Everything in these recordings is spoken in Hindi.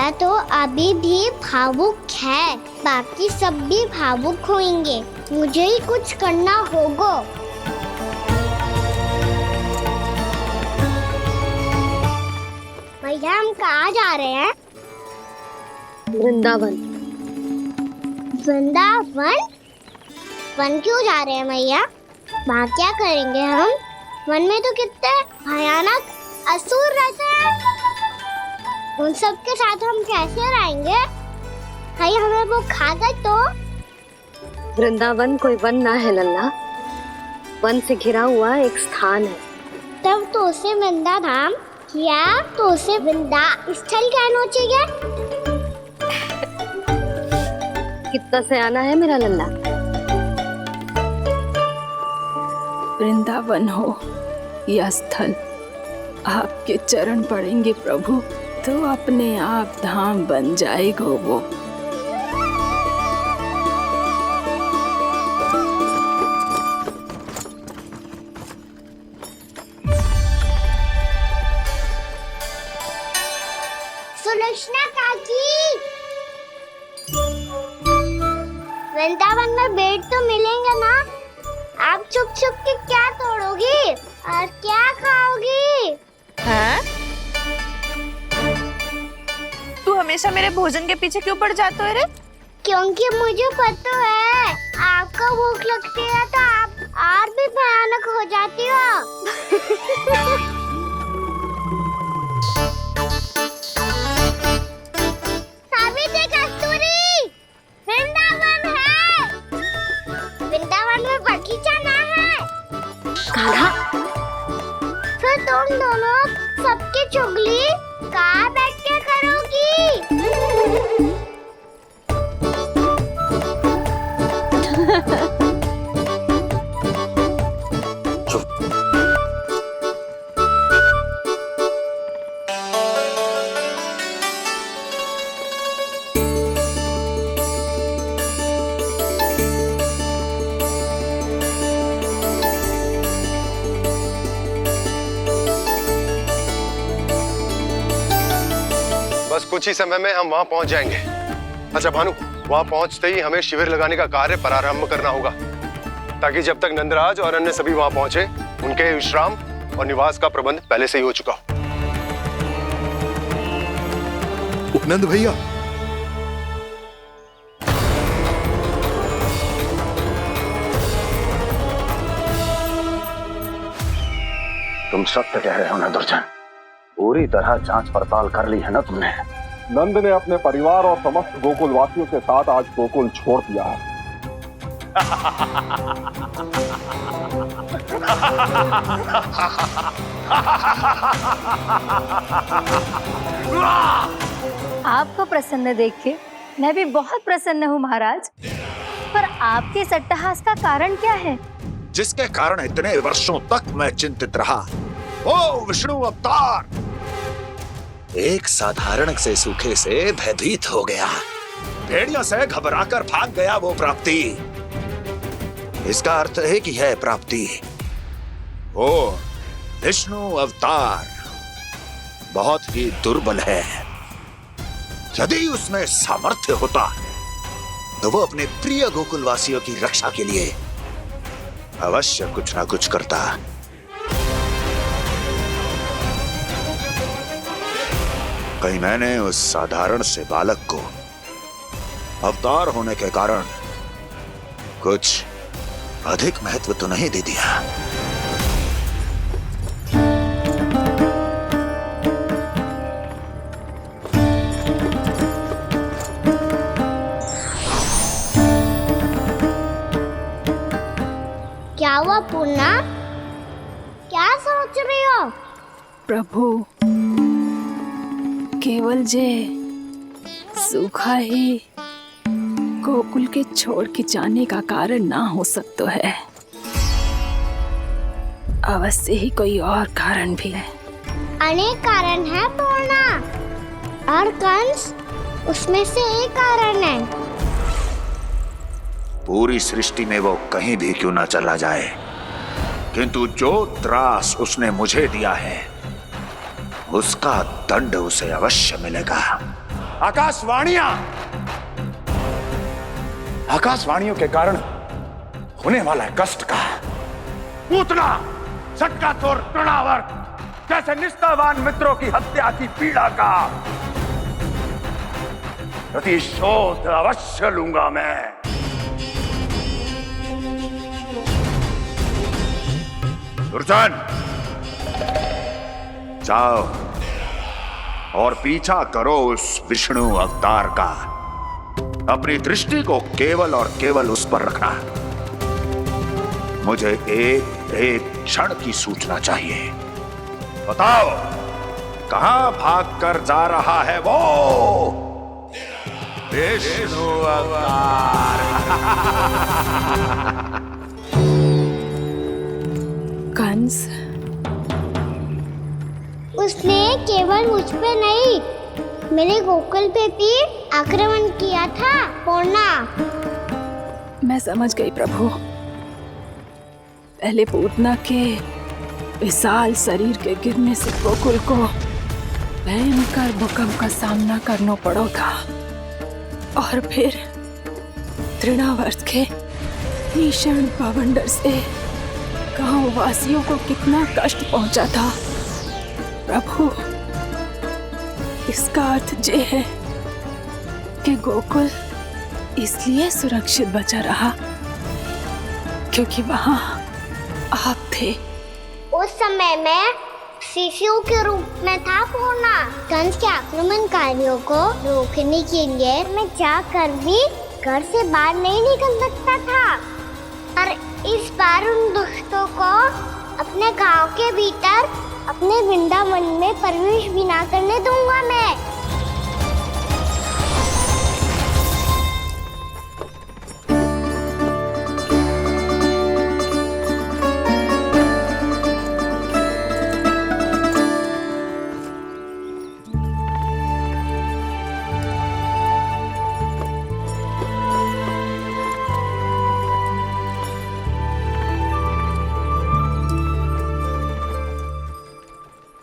भैया तो अभी भी भावुक है, बाकी सब भी भावुक होंगे। मुझे ही कुछ करना होगा। भैया हम कहाँ जा रहे हैं? वृंदावन। वृंदावन? वन क्यों जा रहे हैं भैया? वहाँ क्या करेंगे हम? वन में तो कितने भयानक असुर रहते हैं। उन सब के साथ हम कैसे रहेंगे? कहीं हमें वो खा गए तो? वृंदावन कोई वन ना है लल्ला, वन से घिरा हुआ एक स्थान है। तब तो उसे वृंदा धाम या तो उसे वृंदा स्थल कहना चाहिए। कितना सयाना है मेरा लल्ला। वृंदावन हो या स्थल, आपके चरण पड़ेंगे प्रभु तो अपने आप धाम बन जाएगा वो। सुलक्षणा काकी, वृंदावन में बेट तो मिलेंगे ना? आप छुप छुप के क्या तोड़ोगी और क्या खाओगी? हाँ? तू हमेशा मेरे भोजन के पीछे क्यों पड़ जाता है रे? क्योंकि मुझे पता है आपको भूख लगती है तो आप और भी भयानक हो जाती हो। सावित्री, कस्तूरी, वृंदावन है। वृंदावन में बगीचा ना है। कान्हा, फिर तुम दोनों सबकी चुगली कहाँ बैठ के करोगी? बस कुछ ही समय में हम वहां पहुंच जाएंगे। अच्छा भानु, वहां पहुंचते ही हमें शिविर लगाने का कार्य प्रारंभ करना होगा, ताकि जब तक नंदराज और अन्य सभी वहां पहुंचे उनके विश्राम और निवास का प्रबंध पहले से ही हो चुका हो। उपनंद भैया, तुम सत्य कह रहे हो ना दुर्जन, पूरी तरह जांच पड़ताल कर ली है ना तुमने? नंद ने अपने परिवार और समस्त गोकुल वासियों के साथ आज गोकुल छोड़ दिया है। आपको प्रसन्न देख के मैं भी बहुत प्रसन्न हूँ महाराज, पर आपके इस अट्टहास का कारण क्या है? जिसके कारण इतने वर्षों तक मैं चिंतित रहा। ओ विष्णु अवतार, एक साधारण से सूखे से भयभीत हो गया, भेड़ियों से घबराकर भाग गया वो प्राप्ति। इसका अर्थ है कि यह प्राप्ति ओ विष्णु अवतार बहुत ही दुर्बल है। यदि उसमें सामर्थ्य होता तो वो अपने प्रिय गोकुलवासियों की रक्षा के लिए अवश्य कुछ ना कुछ करता। कहीं मैंने उस साधारण से बालक को अवतार होने के कारण कुछ अधिक महत्व तो नहीं दे दिया। क्या हुआ पूर्णा? क्या सोच रही हो? प्रभु, केवल जे सूखा ही गोकुल के छोड़ के जाने का कारण ना हो सकता है, अवश्य ही कोई और कारण भी है। अनेक कारण है पूर्णा, और कंस उसमें से एक कारण है। पूरी सृष्टि में वो कहीं भी क्यों ना चला जाए, किंतु जो त्रास उसने मुझे दिया है उसका दंड उसे अवश्य मिलेगा। आकाशवाणियों के कारण होने वाला है कष्ट का। पूतना, सटका चोर तृणावर्त, जैसे निष्ठावान मित्रों की हत्या की पीड़ा का प्रतिशोध अवश्य लूंगा मैं। दुर्जन, जाओ और पीछा करो उस विष्णु अवतार का। अपनी दृष्टि को केवल और केवल उस पर रखना। मुझे एक एक क्षण की सूचना चाहिए। बताओ, कहां भागकर जा रहा है वो विष्णु अवतार? कंस, उसने केवल मुझ पे नहीं, मेरे गोकुल पे भी आक्रमण किया था पूर्णा। मैं समझ गई प्रभु। पहले पूतना के विशाल शरीर के गिरने से गोकुल को भयंकर भूकंप का सामना करना पड़ा था, और फिर तृणावर्त के भीषण बवंडर से गांव वासियों को कितना कष्ट पहुंचा था। प्रभु, इसका अर्थ ये है कि गोकुल इसलिए सुरक्षित बचा रहा क्योंकि वहां आप थे। उस समय मैं शिशु के रूप में था पूर्णा। कंस के आक्रमणकारियों को रोकने के लिए मैं जाकर भी घर से बाहर नहीं निकल सकता था, और इस बार उन दुष्टों को अपने गांव के भीतर अपने वृंदावन में प्रवेश भी ना करने दूंगा मैं।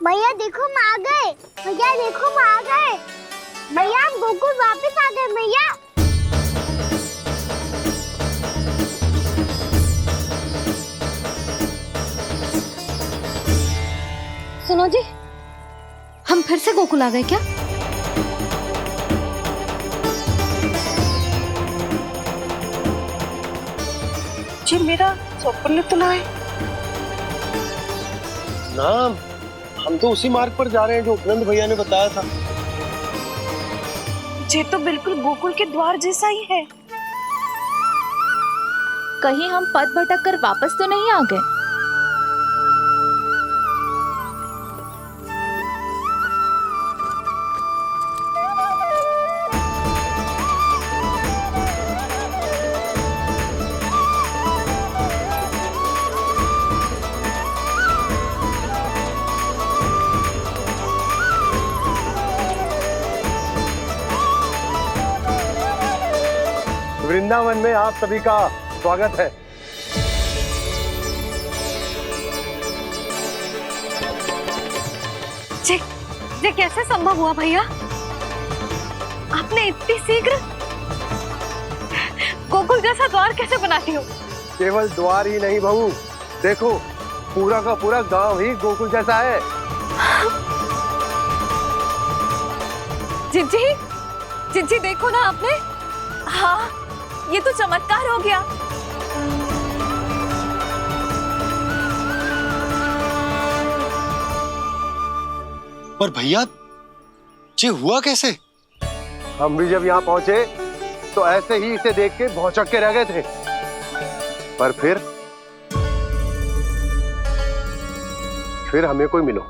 भैया देखो हम आ गए, भैया देखो हम आ गए, भैया हम गोकुल वापस आ गए भैया। सुनो जी, हम फिर से गोकुल आ गए क्या? जी मेरा स्वप्न तो ना है। ना, हम तो उसी मार्ग पर जा रहे हैं जो उपनंद भैया ने बताया था। ये तो बिल्कुल गोकुल के द्वार जैसा ही है। कहीं हम पथ भटक कर वापस तो नहीं आ गए? वृंदावन में आप सभी का स्वागत है। ये कैसे संभव हुआ भैया? आपने इतनी शीघ्र गोकुल जैसा द्वार कैसे बना दिया? केवल द्वार ही नहीं बहू, देखो पूरा का पूरा गांव ही गोकुल जैसा है। जिज्जी, जिज्जी देखो ना आपने। हाँ, ये तो चमत्कार हो गया। पर भैया, ये हुआ कैसे? हम भी जब यहाँ पहुंचे तो ऐसे ही इसे देख के भौचक के रह गए थे, पर फिर हमें कोई मिलो।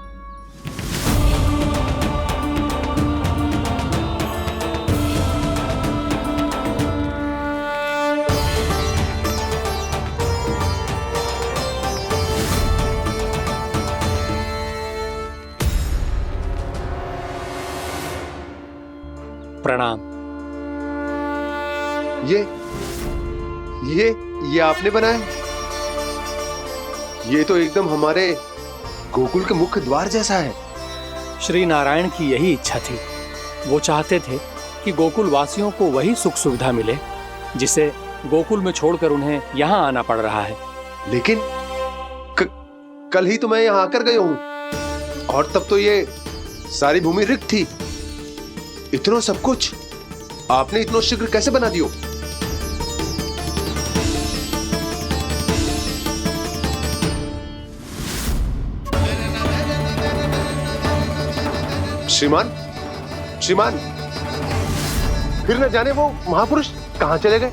प्रणाम। ये आपने बनाया? ये तो एकदम हमारे गोकुल के मुख्य द्वार जैसा है। श्री नारायण की यही इच्छा थी। वो चाहते थे ताकि गोकुल वासियों को वही सुख सुविधा मिले जिसे गोकुल में छोड़कर उन्हें यहाँ आना पड़ रहा है। लेकिन कल ही तो मैं यहाँ आकर गया हूँ और तब तो ये सारी भूमि रिक्त थी। इतना सब कुछ आपने इतना शीघ्र कैसे बना दियो? श्रीमान, श्रीमान, फिर न जाने वो महापुरुष कहां चले गए।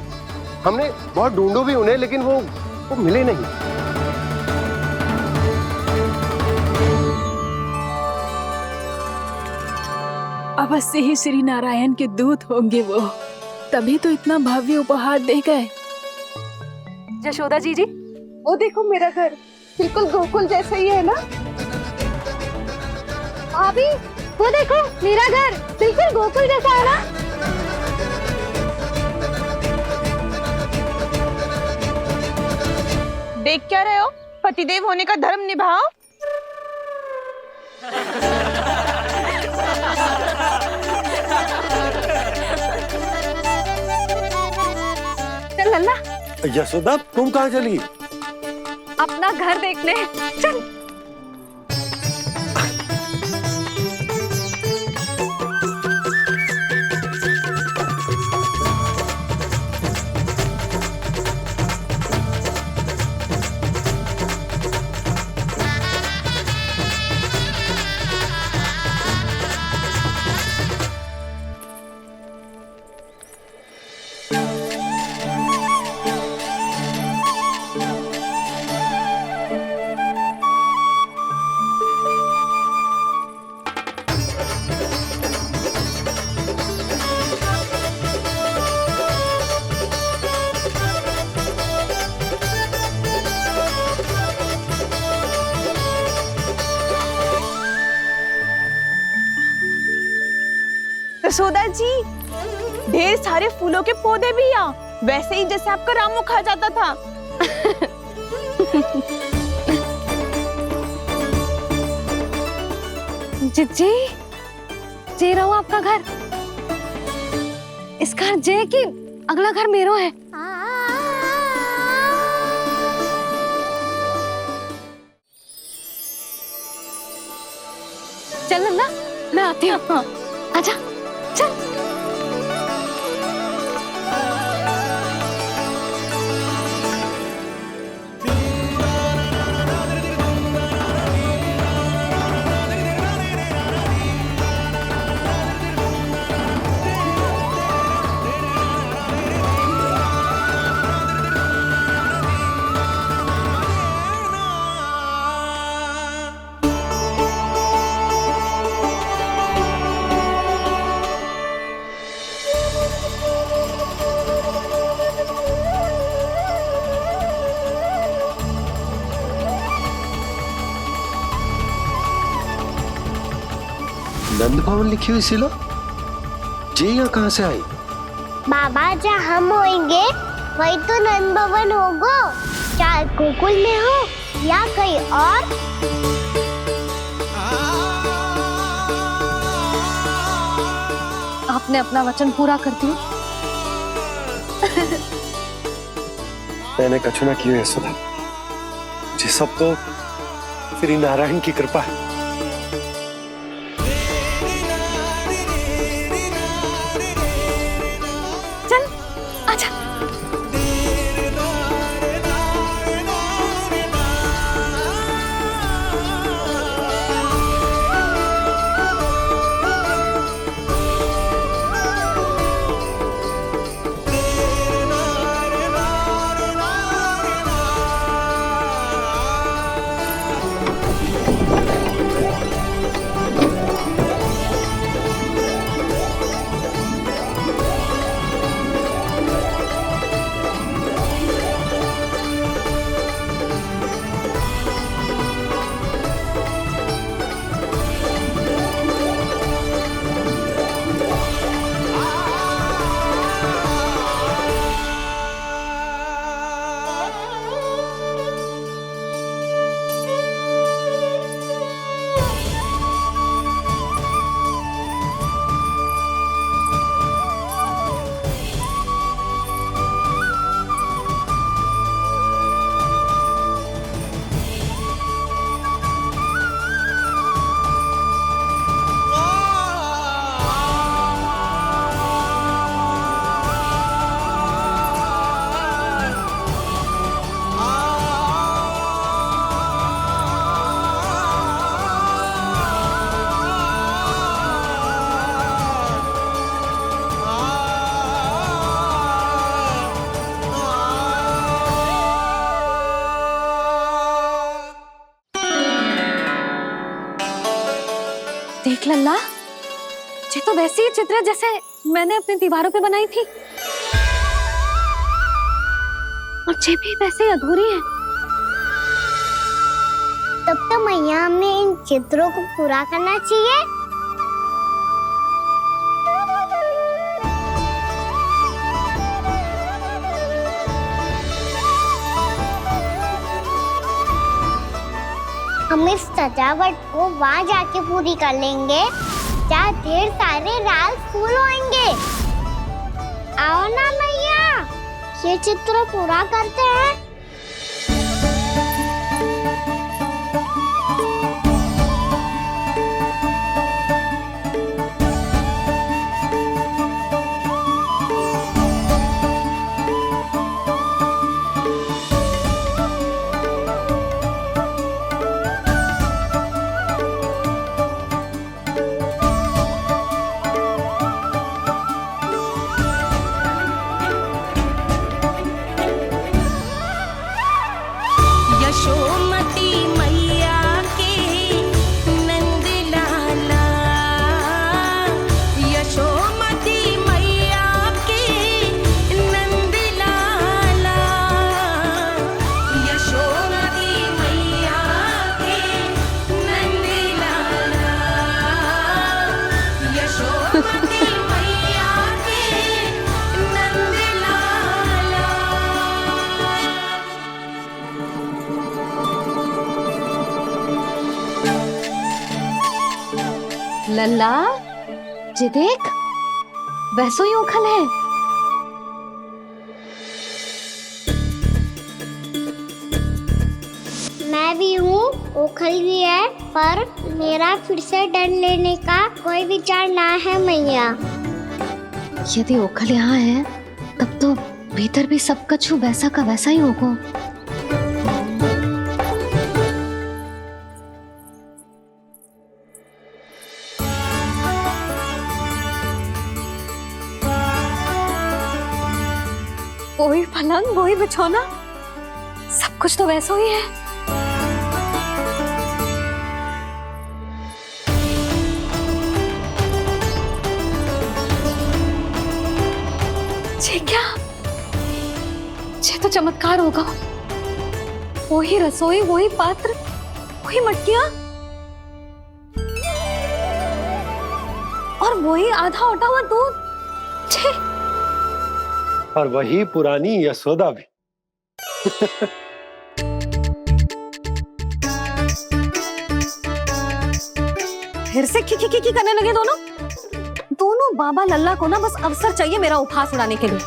हमने बहुत ढूंढो भी उन्हें, लेकिन वो मिले नहीं। अवश्य ही श्री नारायण के दूत होंगे वो, तभी तो इतना भव्य उपहार दे गए। यशोदा जी, वो देखो मेरा घर बिल्कुल गोकुल जैसा ही है ना। भाभी, वो देखो मेरा घर बिल्कुल गोकुल जैसा है ना। देख क्या रहे हो? पतिदेव होने का धर्म निभाओ। चल लल्ला, यशोदा तुम कहाँ चली? अपना घर देखने चल। यशोदा जी, ढेर सारे फूलों के पौधे भी यहाँ, वैसे ही जैसे आपका रामू खा जाता था। जी, जे रहो आपका घर। इस घर जे की अगला घर मेरो है। चल नन्ना, मैं आती हूँ। आजा, चल। नंद भवन लिखी हुई सिलो जी यहाँ कहाँ से आई? बाबा, जहाँ हम होंगे वही तो नंद भवन होगा, चाहे गोकुल में हो या कहीं और। आपने अपना वचन पूरा कर दिया। मैंने कछु ना किया यशोदा, जी सब तो श्री नारायण की कृपा है। देख लल्ला, ये तो वैसी ही चित्र है जैसे मैंने अपनी दीवारों पे बनाई थी, और ये भी वैसे ही अधूरी है। तब तो मैया हमें इन चित्रों को पूरा करना चाहिए। हम इस सजावट को वहाँ जाके पूरी कर लेंगे जहाँ ढेर सारे लाल फूल होंगे। आओ ना मैया, ये चित्र पूरा करते हैं। यशोमती मैया के नंद लाला, यशोमती मैया के नंद लाला, यशोमती मैया के नंद लाला, यशोमती मैया के नंद लाला। लल्ला, ये देख, वैसो ही उखल है। मैं भी हूँ, ओखल भी है, पर मेरा फिर से डर लेने का कोई विचार ना है मैया। यदि ओखल यहाँ है, तब तो भीतर भी सब कछु वैसा का वैसा ही होगा। वही पलंग, वही बिछौना, सब कुछ तो वैसा ही है। ये क्या? ये तो चमत्कार होगा। वही रसोई, वही पात्र, वही मटकियां, और वही आधा उटा हुआ दूध। छे! और वही पुरानी यशोदा भी। फिर से खी करने लगे दोनों बाबा लल्ला को ना बस अवसर चाहिए मेरा उपहास उड़ाने के लिए।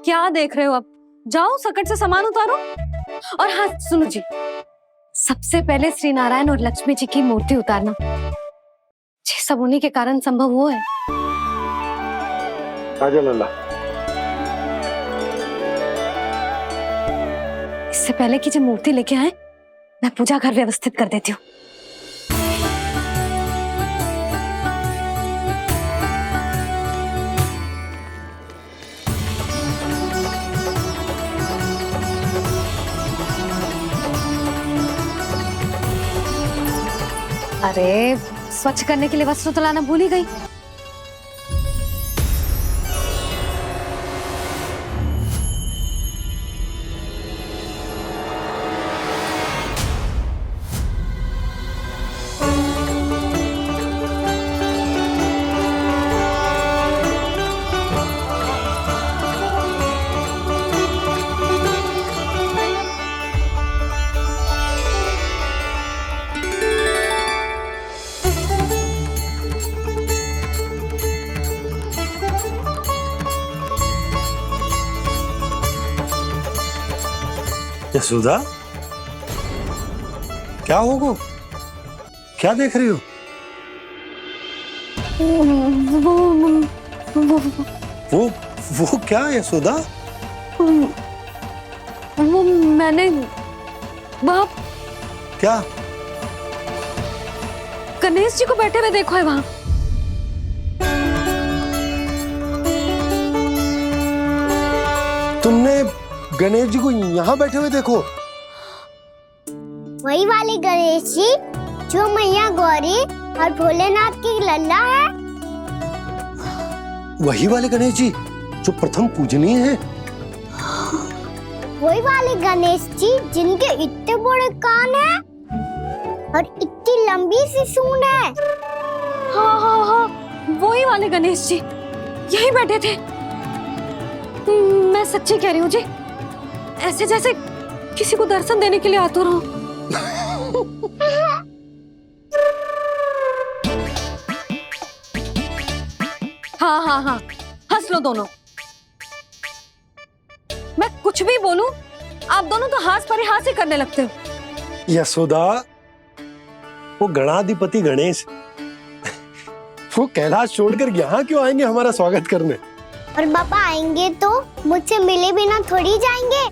क्या देख रहे हो? अब जाओ, सकट से सामान उतारो। और हाँ सुनो जी, सबसे पहले श्री नारायण और लक्ष्मी जी की मूर्ति उतारना। ये सब उन्हीं के कारण संभव हुआ है। आजा लल्ला। इससे पहले कि जो मूर्ति लेके आए, मैं पूजा घर व्यवस्थित कर देती हूँ। अरे, स्वच्छ करने के लिए वस्त्र तो लाना भूल ही गई। यशोदा, क्या होगा? क्या देख रही हो? वो क्या यशोदा? वो मैंने बाप क्या? गणेश जी को बैठे हुए देखो है वहां। तुमने गणेश जी को यहाँ बैठे हुए देखो? वही वाले गणेश जी जो मैया गौरी और भोलेनाथ की लल्ला है। वही वाले गणेश जी जो प्रथम पूजनीय हैं। वही वाले गणेश जी जिनके इतने बड़े कान हैं और इतनी लंबी सी सूंड है। हाँ हाँ हाँ, वही वाले गणेश जी यही बैठे थे। मैं सच्ची कह रही हूँ जी, ऐसे जैसे किसी को दर्शन देने के लिए आतुर हूँ। हाँ हाँ हाँ, हंस लो दोनों। मैं कुछ भी बोलूं, आप दोनों तो हाथ परिहास ही करने लगते हो। यशोदा, वो गणाधिपति गणेश वो कैलाश छोड़कर यहाँ क्यों आएंगे हमारा स्वागत करने? और पापा आएंगे तो मुझसे मिले बिना थोड़ी जाएंगे।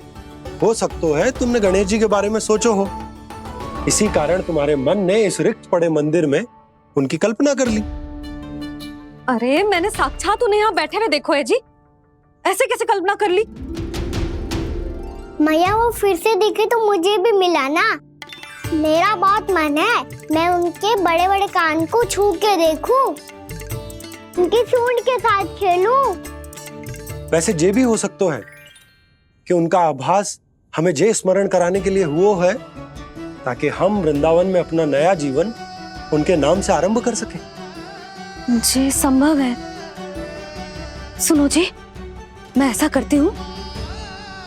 हो सकता है तुमने गणेश जी के बारे में सोचो हो, इसी कारण तुम्हारे मन ने इस रिक्त पड़े मंदिर में उनकी कल्पना कर ली। अरे मैंने साक्षात उन्हें यहाँ बैठे हुए देखो है जी, ऐसे कैसे कल्पना कर ली? मैया वो फिर से दिखे तो मुझे भी मिला ना। मेरा बहुत मन है मैं उनके बड़े बड़े कान को छू के देखूं, उनकी सूंड के साथ खेलूं। वैसे ये भी हो सकता है कि उनका आभास हमें ये स्मरण कराने के लिए हुआ है ताकि हम वृंदावन में अपना नया जीवन उनके नाम से आरंभ कर सकें। जी संभव है। सुनो जी, मैं ऐसा करती हूँ,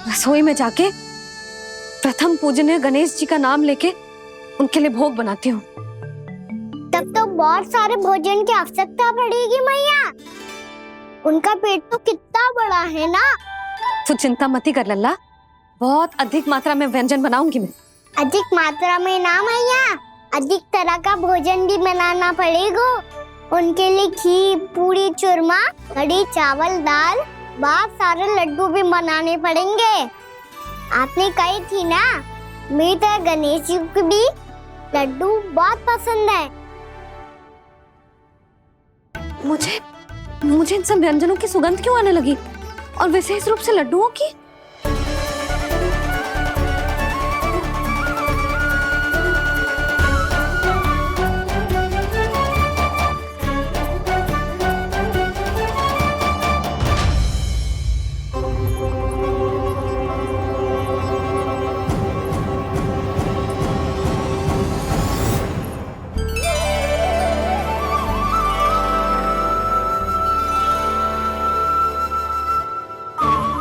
रसोई में जाके प्रथम पूजनीय गणेश जी का नाम लेके उनके लिए भोग बनाती हूँ। तब तो बहुत सारे भोजन की आवश्यकता पड़ेगी मैया, उनका पेट तो कितना बड़ा है ना। तू चिंता मत कर लल्ला, बहुत अधिक मात्रा में व्यंजन बनाऊंगी मैं। अधिक मात्रा में ना मैया, अधिक तरह का भोजन भी बनाना पड़ेगा। उनके लिए खीर, पूरी, चूरमा, कढ़ी, चावल, दाल, बहुत सारे लड्डू भी बनाने पड़ेंगे। आपने कही थी ना, मेरी तरह गणेश जी को भी लड्डू बहुत पसंद है। मुझे इन सब व्यंजनों की सुगंध क्यों आने लगी, और विशेष रूप से लड्डुओं की?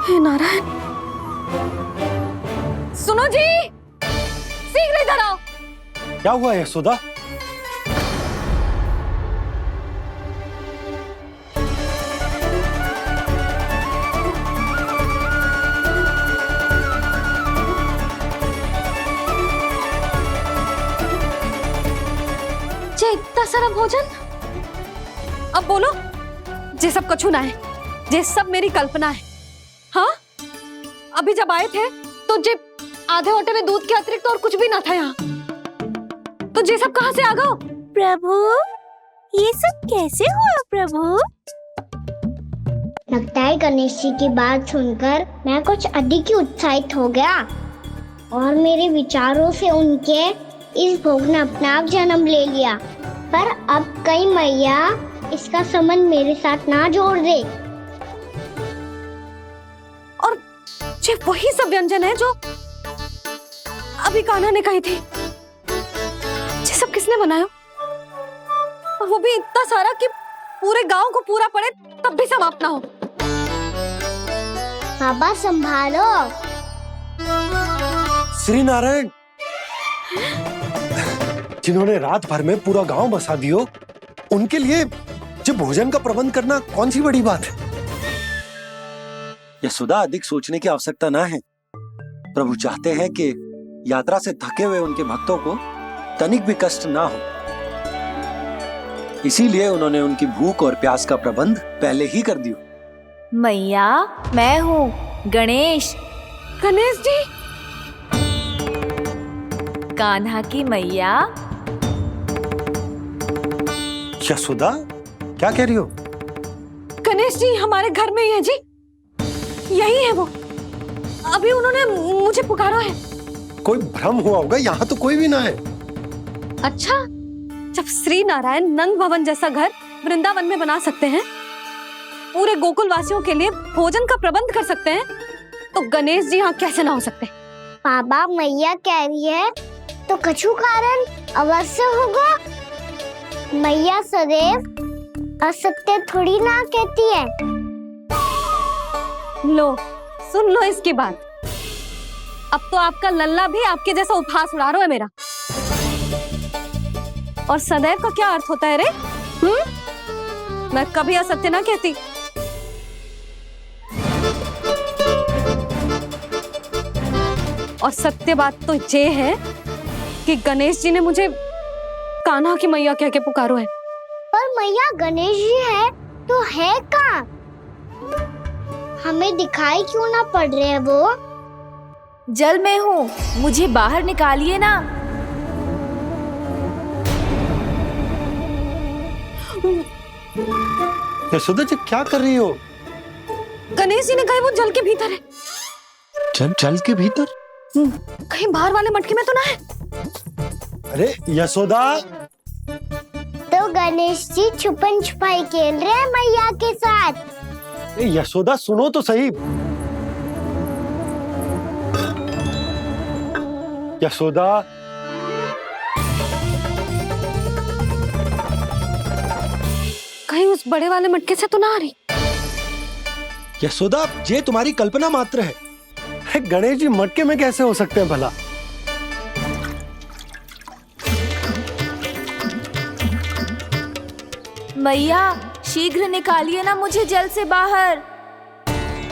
हे नारायण, सुनो जी, शीघ्र इधर आओ। क्या हुआ यशोदा? जे इतना सारा भोजन, अब बोलो, जे सब कछु ना है, जे सब मेरी कल्पना है। हाँ, अभी जब आए थे तो जे आधे ओटे में दूध के अतिरिक्त और कुछ भी ना था यहाँ, तो जे सब कहाँ से आ गए? प्रभु, ये सब कैसे हुआ प्रभु? लगता है गणेश जी की बात सुनकर मैं कुछ अधिक ही उत्साहित हो गया और मेरे विचारों से उनके इस भोग ने अपना आप जन्म ले लिया। पर अब कहीं मैया इसका संबंध मेरे साथ ना जोड़ दे। और ये वही सब व्यंजन है जो अभी कान्हा ने कही थी। ये सब किसने बनाया? और वो भी इतना सारा कि पूरे गांव को पूरा पड़े तब भी समाप्त ना हो। बाबा संभालो। श्री नारायण, जिन्होंने रात भर में पूरा गांव बसा दियो, उनके लिए जो भोजन का प्रबंध करना कौन सी बड़ी बात है? यशोदा, अधिक सोचने की आवश्यकता ना है। प्रभु चाहते हैं कि यात्रा से थके हुए उनके भक्तों को तनिक भी कष्ट ना हो, इसीलिए उन्होंने उनकी भूख और प्यास का प्रबंध पहले ही कर दियो। मैया, मैं हूँ गणेश। गणेश जी? कान्हा की मैया। यशोदा, क्या कह रही हो? गणेश जी हमारे घर में ही है जी, यही है वो। अभी उन्होंने मुझे पुकारा है। कोई भ्रम हुआ होगा, यहाँ तो कोई भी ना है। अच्छा, जब श्री नारायण नंद भवन जैसा घर वृंदावन में बना सकते हैं, पूरे गोकुल वासियों के लिए भोजन का प्रबंध कर सकते हैं, तो गणेश जी यहाँ कैसे ना हो सकते? बाबा मैया कह रही है तो कछु कारण अवश्य होगा। मैया सदैव असत्य थोड़ी ना कहती है। लो, सुन लो इसकी बात। अब तो आपका लल्ला भी आपके जैसा उपहास उड़ा रहा है मेरा। और सदैव का क्या अर्थ होता है रे? मैं कभी असत्य ना कहती। और सत्य बात तो ये है कि गणेश जी ने मुझे कान्हा की मैया कह के पुकारो है। पर मैया गणेश जी है तो है कहाँ? हमें दिखाई क्यों ना पड़ रहे हैं वो? जल में हूँ, मुझे बाहर निकालिए ना। यशोदा जी क्या कर रही हो? गणेश जी ने कहा वो जल के भीतर है। जल के भीतर? कहीं बाहर वाले मटके में तो ना है? अरे यशोदा! तो गणेश जी छुपन छुपाई खेल रहे हैं मैया के साथ। यशोदा सुनो तो सही। यशोदा, कहीं उस बड़े वाले मटके से तो ना आ रही? यशोदा ये तुम्हारी कल्पना मात्र है। गणेश जी मटके में कैसे हो सकते हैं भला? मैया शीघ्र निकालिए ना मुझे जल से बाहर।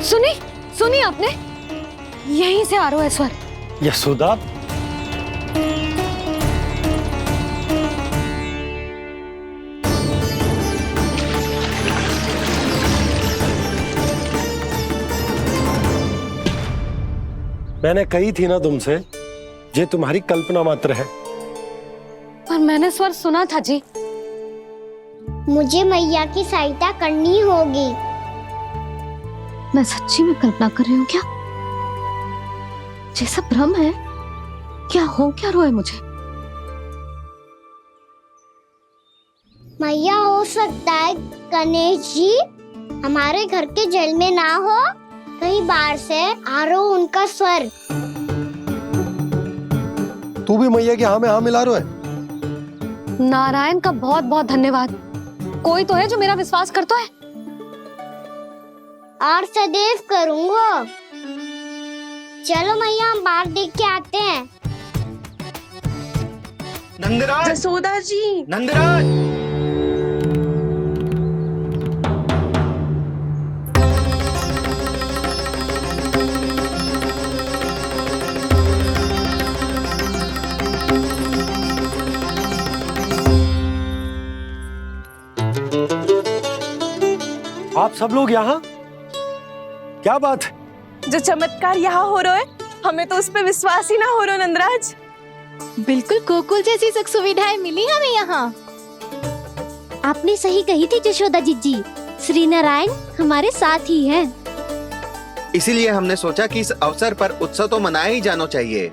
सुनी आपने? यहीं से आ रहा है स्वर। यशोदा, मैंने कही थी ना तुमसे, ये तुम्हारी कल्पना मात्र है। पर मैंने स्वर सुना था जी। मुझे मैया की सहायता करनी होगी। मैं सच्ची में कल्पना कर रही हूँ क्या? ये सब भ्रम है क्या? हो क्या रहा है मुझे? मैया हो सकता है गणेश जी हमारे घर के जल में ना हो, कहीं बाहर से आ रहा हो उनका स्वर। तू भी मैया के हाँ में हाँ मिला रहा है। नारायण का बहुत बहुत धन्यवाद। कोई तो है जो मेरा विश्वास करता है। और सदैव करूंगा। चलो मैया हम बाहर देख के आते हैं। नंदराज, जसोदा जी, नंदराज। आप सब लोग यहाँ? क्या बात है? जो चमत्कार यहाँ हो रहा है, हमें तो उस पे विश्वास ही ना हो रहा नंदराज। बिल्कुल गोकुल जैसी सुख सुविधाएं मिली हमें यहाँ। आपने सही कही थी जशोदा जीजी, श्री नारायण हमारे साथ ही हैं। इसीलिए हमने सोचा कि इस अवसर पर उत्सव तो मनाया ही जाना चाहिए।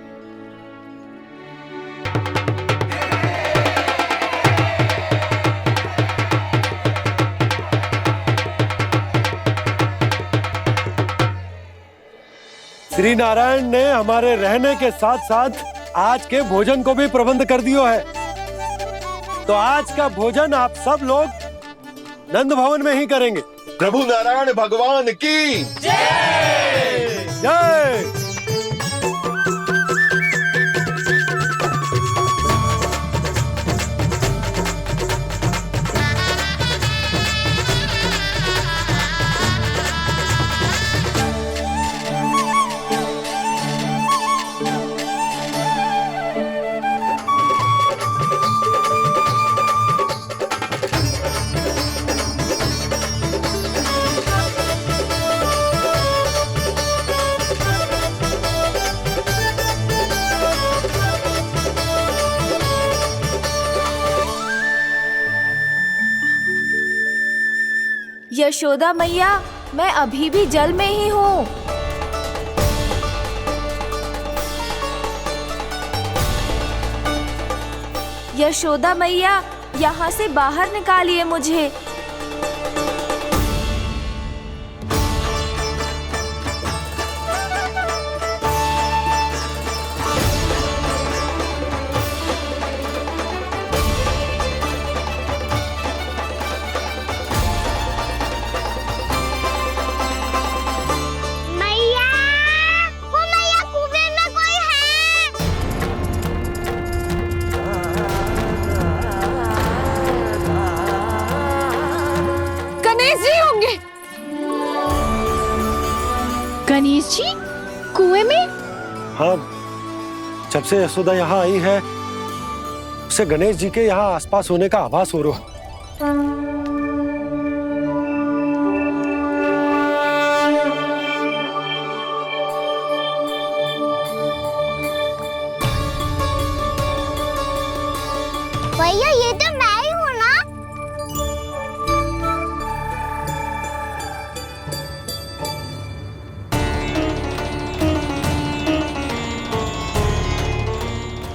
श्री नारायण ने हमारे रहने के साथ साथ आज के भोजन को भी प्रबंध कर दियो है। तो आज का भोजन आप सब लोग नंद भवन में ही करेंगे। प्रभु नारायण भगवान की जय जय। यशोदा मैया, मैं अभी भी जल में ही हूँ। यशोदा मैया, यहाँ से बाहर निकालिए मुझे। मैया, वो मैया कुएं में कोई है। गणेश जी होंगे। गणेश जी कुएं में? हाँ, जब से यशोदा यहाँ आई है उसे गणेश जी के यहाँ आसपास होने का आभास हो रहा है। भैया ये तो मैं ही हूँ ना।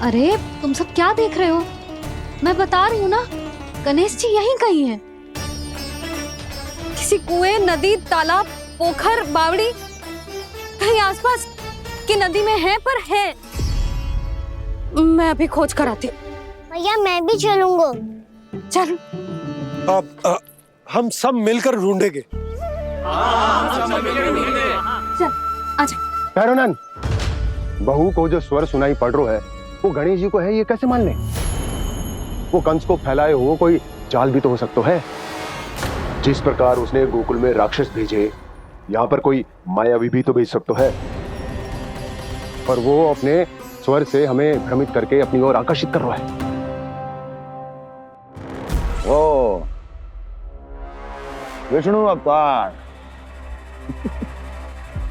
अरे तुम सब क्या देख रहे हो? मैं बता रही हूँ ना, गणेश जी यहीं कहीं हैं। किसी कुएं, नदी, तालाब, पोखर, बावड़ी, कहीं आसपास की नदी में है, पर है। मैं अभी खोज कर आती हूँ। भैया मैं भी चलूंगा। चल। अब हम सब मिलकर ढूंढेंगे। चल आजा। भैरवनान, बहू को जो स्वर सुनाई पड़ रहा है वो गणेश जी को है, ये कैसे मान ले? वो कंस को फैलाए हुए कोई चाल भी तो हो सकता है। जिस प्रकार उसने गोकुल में राक्षस भेजे, यहाँ पर कोई मायावी भी तो भेज सकता है। पर वो अपने स्वर से हमें भ्रमित करके अपनी ओर आकर्षित कर रहा है। ओ विष्णु अवतार।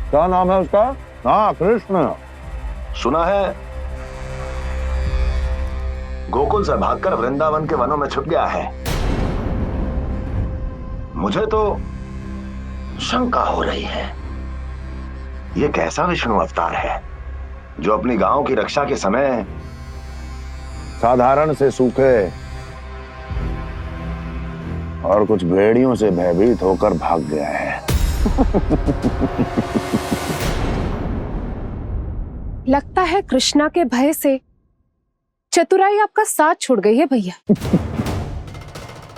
क्या नाम है उसका? हाँ, कृष्ण। सुना है गोकुल से भागकर वृंदावन के वनों में छुप गया है। मुझे तो शंका हो रही है, ये कैसा विष्णु अवतार है जो अपनी गांव की रक्षा के समय साधारण से सूखे और कुछ भेड़ियों से भयभीत होकर भाग गया है। लगता है कृष्णा के भय से चतुराई आपका साथ छोड़ गई है भैया।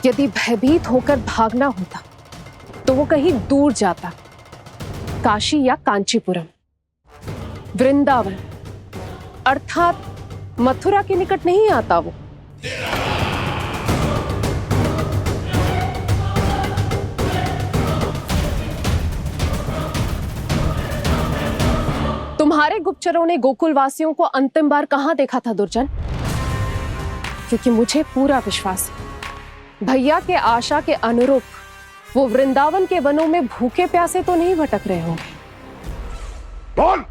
यदि भयभीत होकर भागना होता तो वो कहीं दूर जाता, काशी या कांचीपुरम, वृंदावन अर्थात मथुरा के निकट नहीं आता वो। तुम्हारे गुप्तचरों ने गोकुल वासियों को अंतिम बार कहां देखा था दुर्जन? क्योंकि मुझे पूरा विश्वास है भैया के आशा के अनुरूप वो वृंदावन के वनों में भूखे प्यासे तो नहीं भटक रहे होंगे। बोल।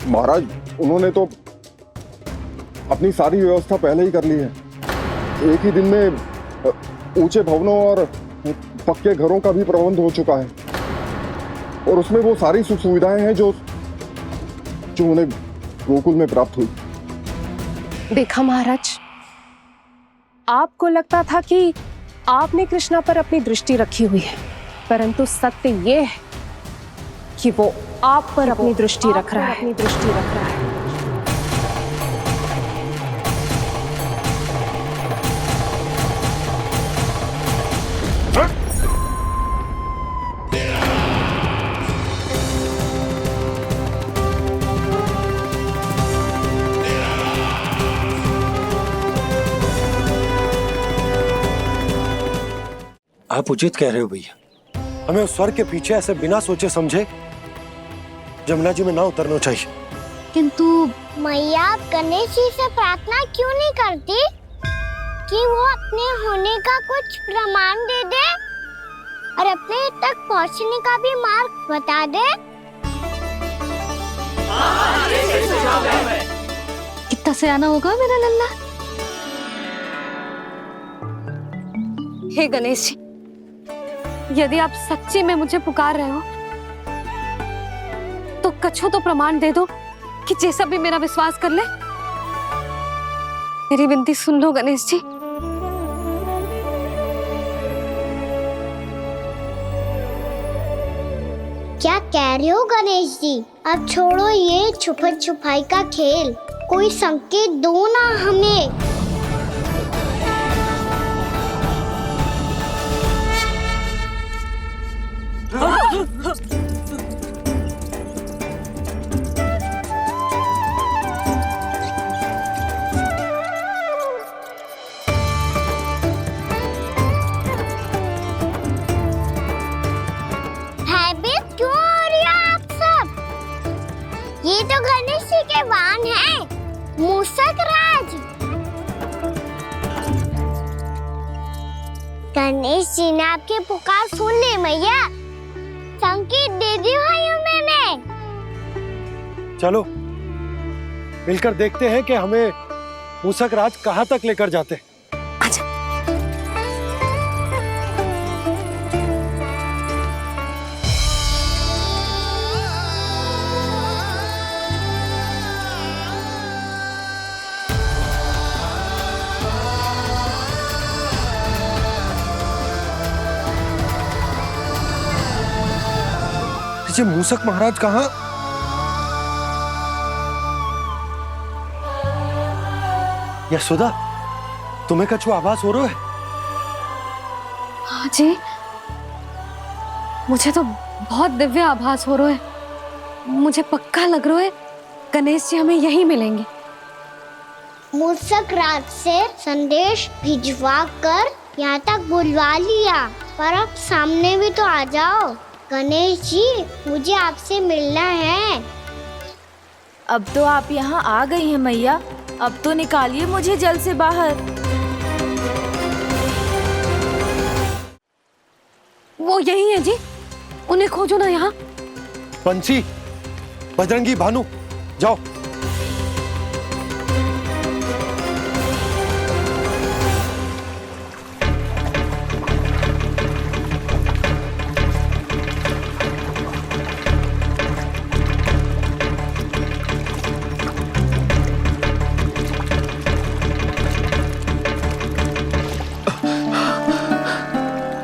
महाराज, उन्होंने तो अपनी सारी व्यवस्था पहले ही कर ली है। एक ही दिन में ऊंचे भवनों और पक्के घरों का भी प्रबंध हो चुका है और उसमें वो सारी सुख सुविधाएं हैं जो उन्हें गोकुल में प्राप्त हुई। देखा महाराज, आपको लगता था कि आपने कृष्णा पर अपनी दृष्टि रखी हुई है, परंतु सत्य ये है कि वो आप पर अपनी दृष्टि रख रहा है। आप उचित कह रहे हो भैया, हमें उस स्वर के पीछे ऐसे बिना सोचे समझे जमुना जी में ना उतरना चाहिए। किंतु मैया, आप गणेश जी से प्रार्थना क्यों नहीं करती कि वो अपने होने का कुछ प्रमाण दे दे और अपने तक पहुंचने का भी मार्ग बता दे? कितना सयाना होगा मेरा लल्ला। हे गणेश जी, यदि आप सच्ची में मुझे पुकार रहे हो तो कछु तो प्रमाण दे दो कि जैसा भी मेरा विश्वास कर ले। मेरी विनती सुन लो गणेश जी। क्या कह रहे हो गणेश जी? अब छोड़ो ये छुपन छुपाई का खेल, कोई संकेत दो ना हमें। भयभीत क्यों हो रही हो आप सब? ये तो गणेश जी के वाहन हैं, मूषक राज। गणेश जी ने आपकी पुकार सुन ली मैया, संकेत दे दी भाइयों मैंने। चलो मिलकर देखते हैं कि हमें मूषक राज कहाँ तक लेकर जाते हैं। ये मूषक महाराज कहाँ? यशोदा, तुम्हें कछु आभास हो रहा है? हाँ जी, मुझे तो बहुत दिव्य आभास हो रहा है। मुझे पक्का लग रहा है गणेश जी हमें यहीं मिलेंगे। मूषक राज से संदेश भिजवा कर यहाँ तक बुलवा लिया, पर अब सामने भी तो आ जाओ। गणेश जी, मुझे आपसे मिलना है। अब तो आप यहाँ आ गई हैं मैया, अब तो निकालिए मुझे जल से बाहर। वो यही है जी, उन्हें खोजो ना यहाँ। पंछी, बजरंगी, भानु, जाओ।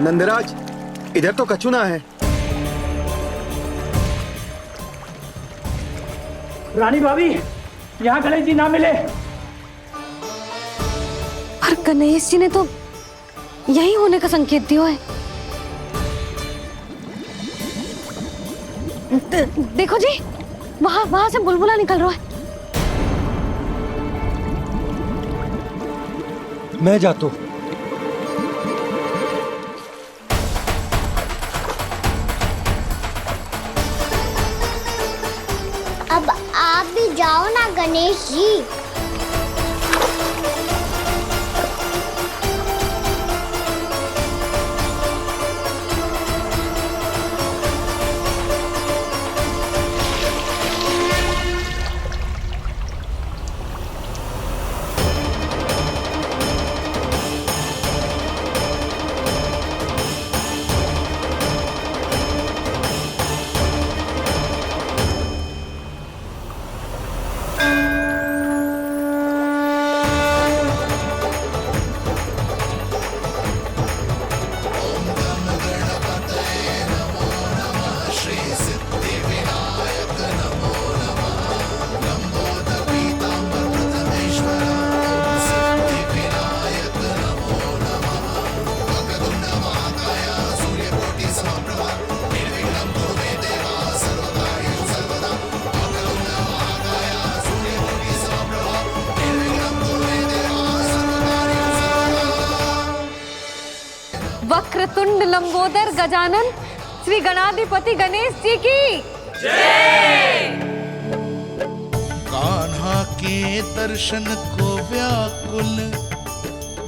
नंदराज, इधर तो कछुना है। रानी भाभी, यहाँ गणेश जी ना मिले। पर गणेश जी ने तो यही होने का संकेत दिया है। देखो जी, वहां से बुलबुला निकल रहा है। मैं जाता हूँ। अब आप भी जाओ ना गणेश जी। वक्रतुंड लंबोदर गजानन श्री गणाधिपति गणेश जी की जय। कान्हा के दर्शन को व्याकुल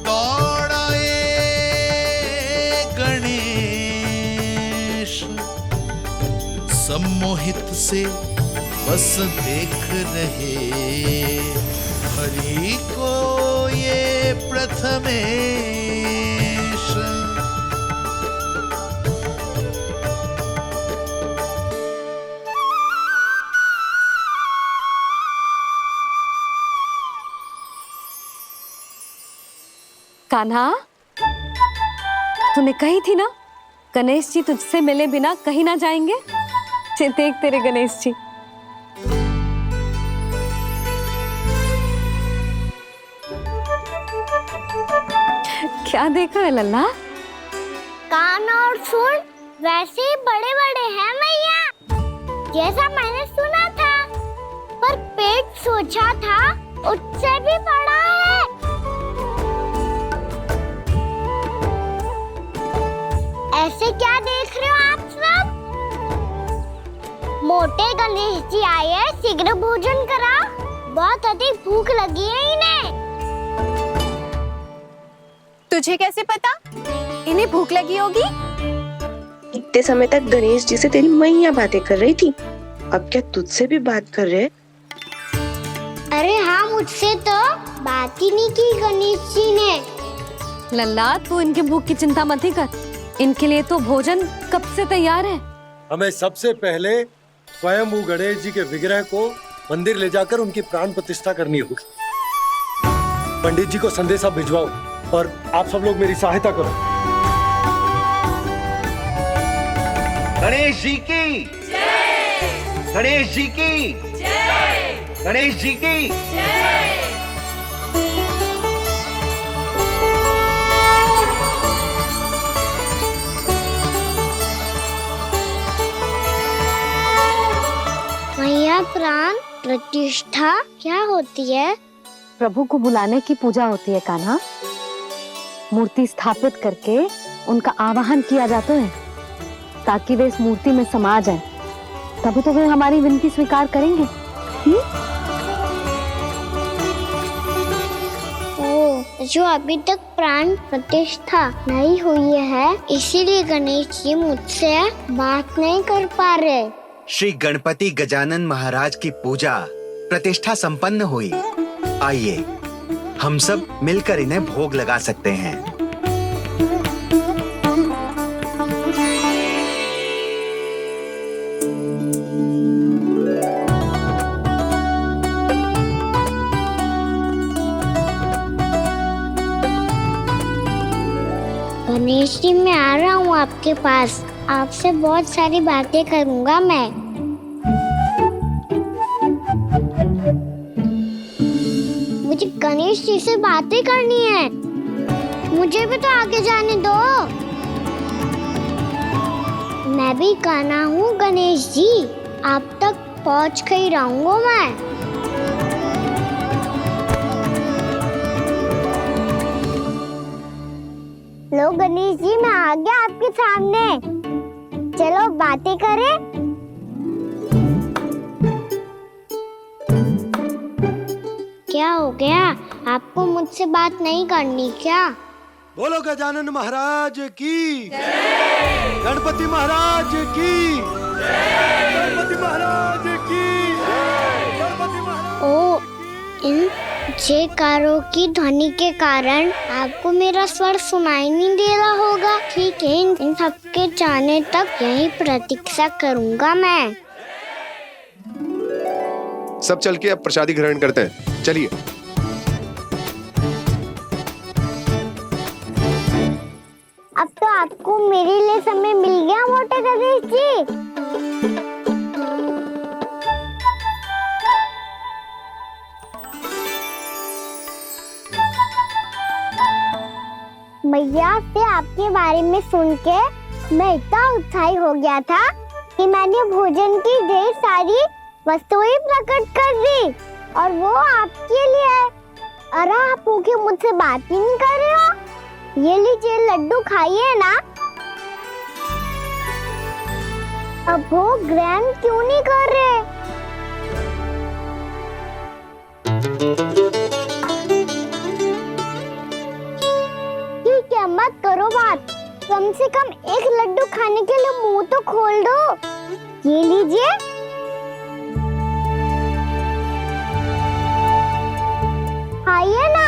दौड़ाए गणेश, सम्मोहित से बस देख रहे हरि को ये प्रथमेश। कान्हा, तूने कही थी ना गणेश जी तुझसे मिले बिना कहीं ना जाएंगे। देख तेरे गणेश जी। क्या देखा है लल्ला? कान और सुन वैसे ही बड़े बड़े हैं मैया, जैसा मैंने सुना था, पर पेट सोचा था उससे भी बड़ा है। ऐसे क्या देख रहे हो आप सब? मोटे गणेश जी आए हैं, शीघ्र भोजन करा, बहुत अधिक भूख लगी है इन्हें। तुझे कैसे पता इन्हें भूख लगी होगी? इतने समय तक गणेश जी से तेरी मैया बातें कर रही थी, अब क्या तुझसे भी बात कर रहे? अरे हाँ, मुझसे तो बात ही नहीं की गणेश जी ने। लल्ला, तू इनके भूख की चिंता मत ही कर, इनके लिए तो भोजन कब से तैयार है। हमें सबसे पहले स्वयं गणेश जी के विग्रह को मंदिर ले जाकर उनकी प्राण प्रतिष्ठा करनी होगी। पंडित जी को संदेशा भिजवाओ और आप सब लोग मेरी सहायता करो। गणेश जी की जय! गणेश जी की जय! गणेश जी की जय! मैया, प्राण प्रतिष्ठा क्या होती है? प्रभु को बुलाने की पूजा होती है कान्हा। मूर्ति स्थापित करके उनका आवाहन किया जाता है ताकि वे इस मूर्ति में समा जाएं। तभी तो वे हमारी विनती स्वीकार करेंगे। ओ, जो अभी तक प्राण प्रतिष्ठा नहीं हुई है, इसीलिए गणेश जी मुझसे बात नहीं कर पा रहे। श्री गणपति गजानन महाराज की पूजा प्रतिष्ठा संपन्न हुई। आइए हम सब मिलकर इन्हें भोग लगा सकते हैं। गणेश जी, मैं आ रहा हूँ आपके पास, आपसे बहुत सारी बातें करूँगा मैं। मुझे गणेश जी से बातें करनी है, मुझे भी तो आगे जाने दो। मैं भी कान्हा हूँ गणेश जी, आप तक पहुँच कर ही रहूँगा मैं। लो गणेश जी, मैं आ गया आपके सामने, चलो बातें करें। क्या हो गया, आपको मुझसे बात नहीं करनी क्या? बोलो गजानन महाराज की जय! गणपति महाराज की जय! गणपति महाराज की जय! गणपति महाराज। ओ, इन जयकारों की ध्वनि के कारण आपको मेरा स्वर सुनाई नहीं दे रहा होगा। ठीक है, इन सबके जाने तक यही प्रतीक्षा करूंगा मैं। सब चल के अब प्रसादी ग्रहण करते हैं, चलिए। अब तो आपको मेरे लिए समय मिल गया मोटे गणेश जी। मैया से आपके बारे में सुन के मैं इतना उत्साही हो गया था कि मैंने भोजन की ढेर सारी वस्तुएं प्रकट कर दी, और वो आपके लिए। अरे आप भूखे मुझसे बात ही नहीं कर रहे हो। ये लीजिए लड्डू, खाइए ना। अब भोग ग्रहण क्यों नहीं कर रहे? ठीक है, मत करो बात, कम से कम एक लड्डू खाने के लिए मुंह तो खोल दो। ये लीजिए। खाइए ना।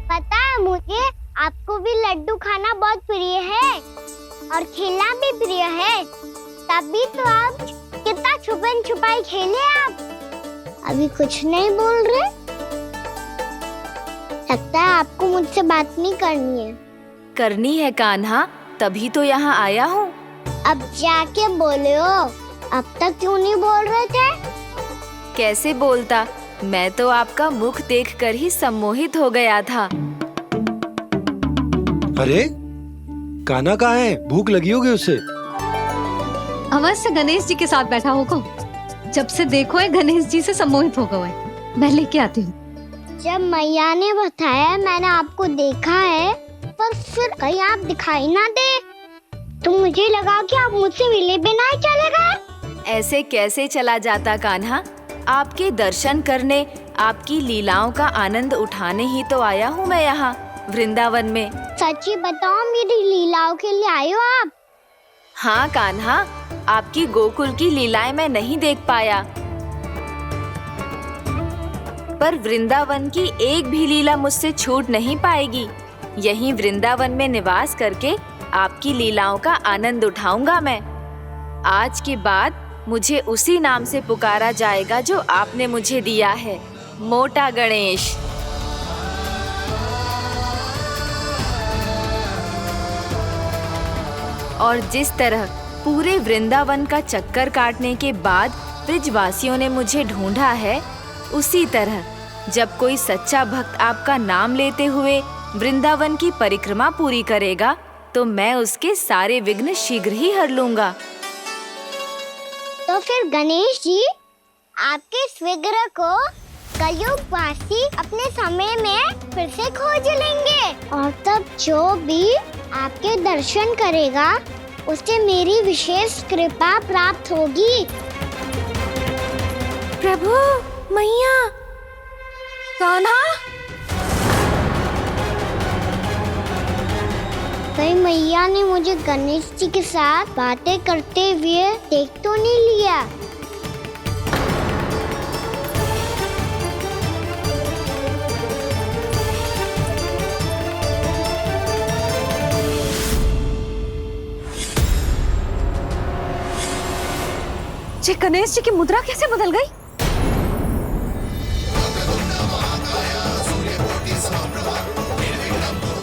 पता है मुझे भी लड्डू खाना बहुत प्रिय है और खेलना भी प्रिय है, तभी तो आप कितना छुपन छुपाई खेले आप। अभी कुछ नहीं बोल रहे? लगता है आपको मुझसे बात नहीं करनी है। करनी है कान्हा, तभी तो यहाँ आया हूँ। अब जाके बोले हो, अब तक क्यों नहीं बोल रहे थे? कैसे बोलता, मैं तो आपका मुख देखकर ही सम्मोहित हो गया था। अरे कान्हा कहाँ है? भूख लगी होगी उसे। अवश्य गणेश जी के साथ बैठा होगा। जब से देखो है गणेश जी से सम्मोहित हो गए। मैं लेके आती हूँ। जब मैया ने बताया मैंने आपको देखा है, पर फिर कहीं आप दिखाई ना दे तो मुझे लगा कि आप मुझसे मिले बिना ही चले गए। ऐसे कैसे चला जाता कान्हा? आपके दर्शन करने, आपकी लीलाओं का आनंद उठाने ही तो आया हूँ मैं यहाँ वृंदावन में। सच्ची बताओ, मेरी लीलाओं के लिए आए हो आप? हाँ कान्हा, आपकी गोकुल की लीलाएं मैं नहीं देख पाया, पर वृंदावन की एक भी लीला मुझसे छूट नहीं पाएगी। यहीं वृंदावन में निवास करके आपकी लीलाओं का आनंद उठाऊंगा मैं। आज के बाद मुझे उसी नाम से पुकारा जाएगा जो आपने मुझे दिया है, मोटा गणेश। और जिस तरह पूरे वृंदावन का चक्कर काटने के बाद ब्रिजवासियों ने मुझे ढूंढा है, उसी तरह जब कोई सच्चा भक्त आपका नाम लेते हुए वृंदावन की परिक्रमा पूरी करेगा, तो मैं उसके सारे विघ्न शीघ्र ही हर लूंगा। तो फिर गणेश जी, आपके इस विग्रह को कलयुगवासी अपने समय में फिर से खोज लेंगे, और तब जो भी आपके दर्शन करेगा उसे मेरी विशेष कृपा प्राप्त होगी। प्रभु, मैया, कान्हा, कहीं मैया ने मुझे गणेश जी के साथ बातें करते हुए देख तो नहीं लिया? जी गणेश जी की मुद्रा कैसे बदल गई?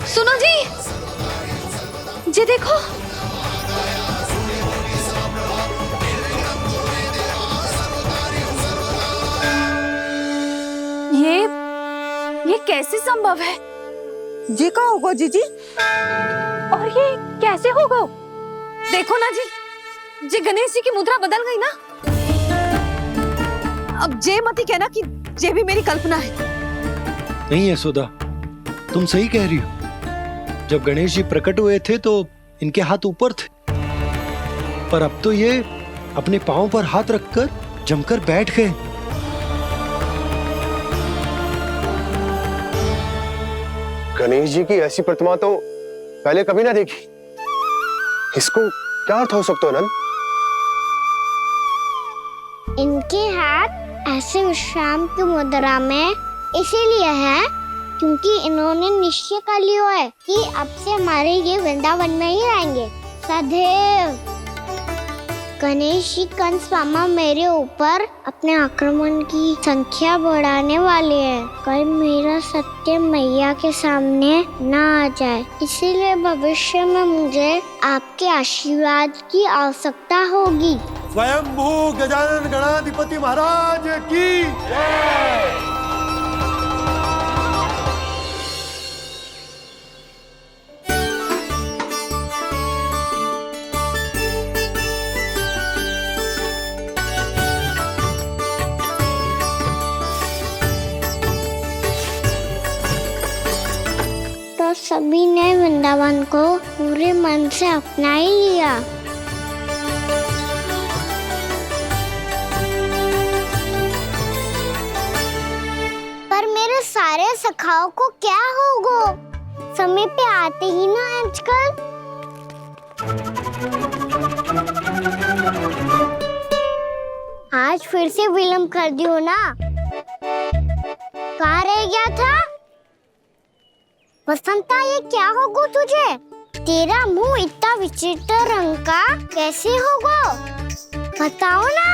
सुनो जी देखो, ये कैसे संभव है? जी का होगा जीजी? और ये कैसे होगा? देखो ना जी गणेश जी की मुद्रा बदल गई ना। अब जे मती कहना कि ये भी मेरी कल्पना है। नहीं यशोदा, तुम सही कह रही हो। जब गणेश जी प्रकट हुए थे तो इनके हाथ ऊपर थे, पर अब तो ये अपने पांव पर हाथ रखकर जमकर बैठ गए। गणेश जी की ऐसी प्रतिमा तो पहले कभी ना देखी। इसको क्या अर्थ हो सकता है नंद? इनके हाथ ऐसे विश्राम की मुद्रा में इसीलिए है क्योंकि इन्होंने निश्चय कर लिया है कि अब से हमारे ये वृंदावन में ही रहेंगे सदैव। गणेश जी कंस मामा मेरे ऊपर अपने आक्रमण की संख्या बढ़ाने वाले हैं। कल मेरा सत्य मैया के सामने ना आ जाए, इसीलिए भविष्य में मुझे आपके आशीर्वाद की आवश्यकता होगी। स्वयंभू गजानन गणाधिपति महाराज की जय। तो सभी ने वृंदावन को पूरे मन से अपना ही लिया। पर मेरे सारे सखाओं को क्या होगा? समय पे आते ही ना आजकल। आज फिर से विलंब कर दियो ना। कहाँ रह गया था? वसंता, ये क्या होगा तुझे? तेरा मुंह इतना विचित्र रंग का कैसे होगा? बताओ ना।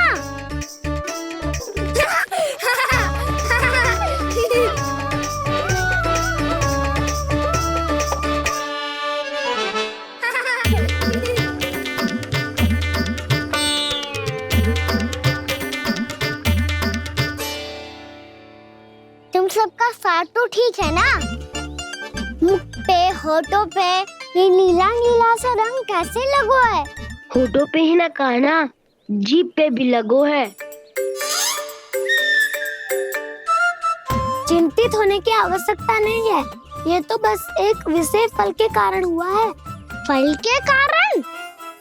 तुम सबका स्वाद तो ठीक है ना? मुख पे, होठों पे ये नीला नीला सा रंग कैसे लगो है? होठों पे ही ना काना, जीभ पे भी लगो है। चिंतित होने की आवश्यकता नहीं है, ये तो बस एक विशेष फल के कारण हुआ है। फल के कारण?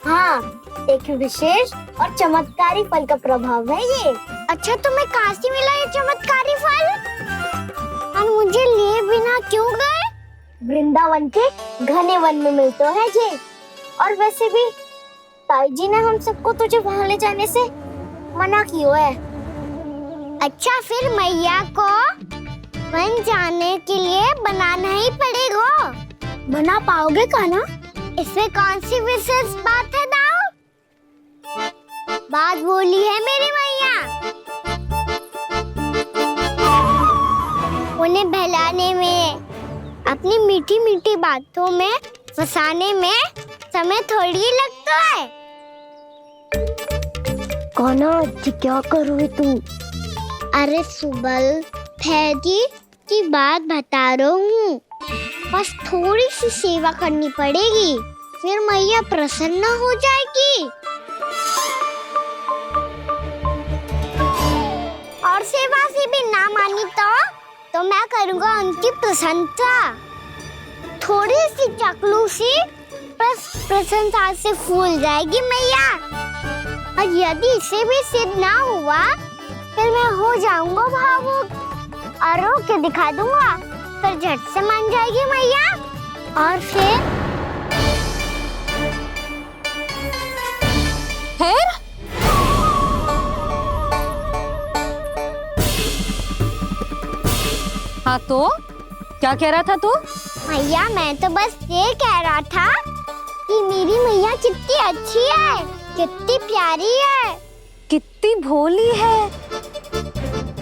हाँ, एक विशेष और चमत्कारी फल का प्रभाव है ये। अच्छा, तुम्हें कहाँ से मिला ये चमत्कारी फल? और मुझे लिए बिना क्यों गए? वृंदावन के घने वन में मिलते है ये। और वैसे भी ताई जी ने हम सबको तुझे वहाँ ले जाने से मना किया है। अच्छा, फिर मैया को वन जाने के लिए बनाना ही पड़ेगा। बना पाओगे कान्हा? इसमें कौन सी विशेष बात है दाऊ? बात बोली है मेरी मैया। उन्हें बहलाने में, अपनी मीठी मीठी बातों में फंसाने में समय थोड़ी लगता है। कान्हा, क्या कर रही तू? अरे सुबल, फैजी की बात बता रहा हूँ। बस थोड़ी सी सेवा करनी पड़ेगी, फिर मैया प्रसन्न हो जाएगी। और सेवा से भी ना मानी तो मैं करूँगा उनकी प्रशंसा। थोड़ी सी चकलूसी बस प्रशंसा से फूल जाएगी मैया। और यदि इसे भी सिद्ध ना हुआ, फिर मैं हो जाऊंगा भावुक और रो के दिखा दूंगा, फिर झट से मान जाएगी मैया। और फिर हाँ तो क्या कह रहा था तू? मैया, मैं तो बस ये कह रहा था कि मेरी मैया कितनी अच्छी है, कितनी प्यारी है, कितनी भोली है,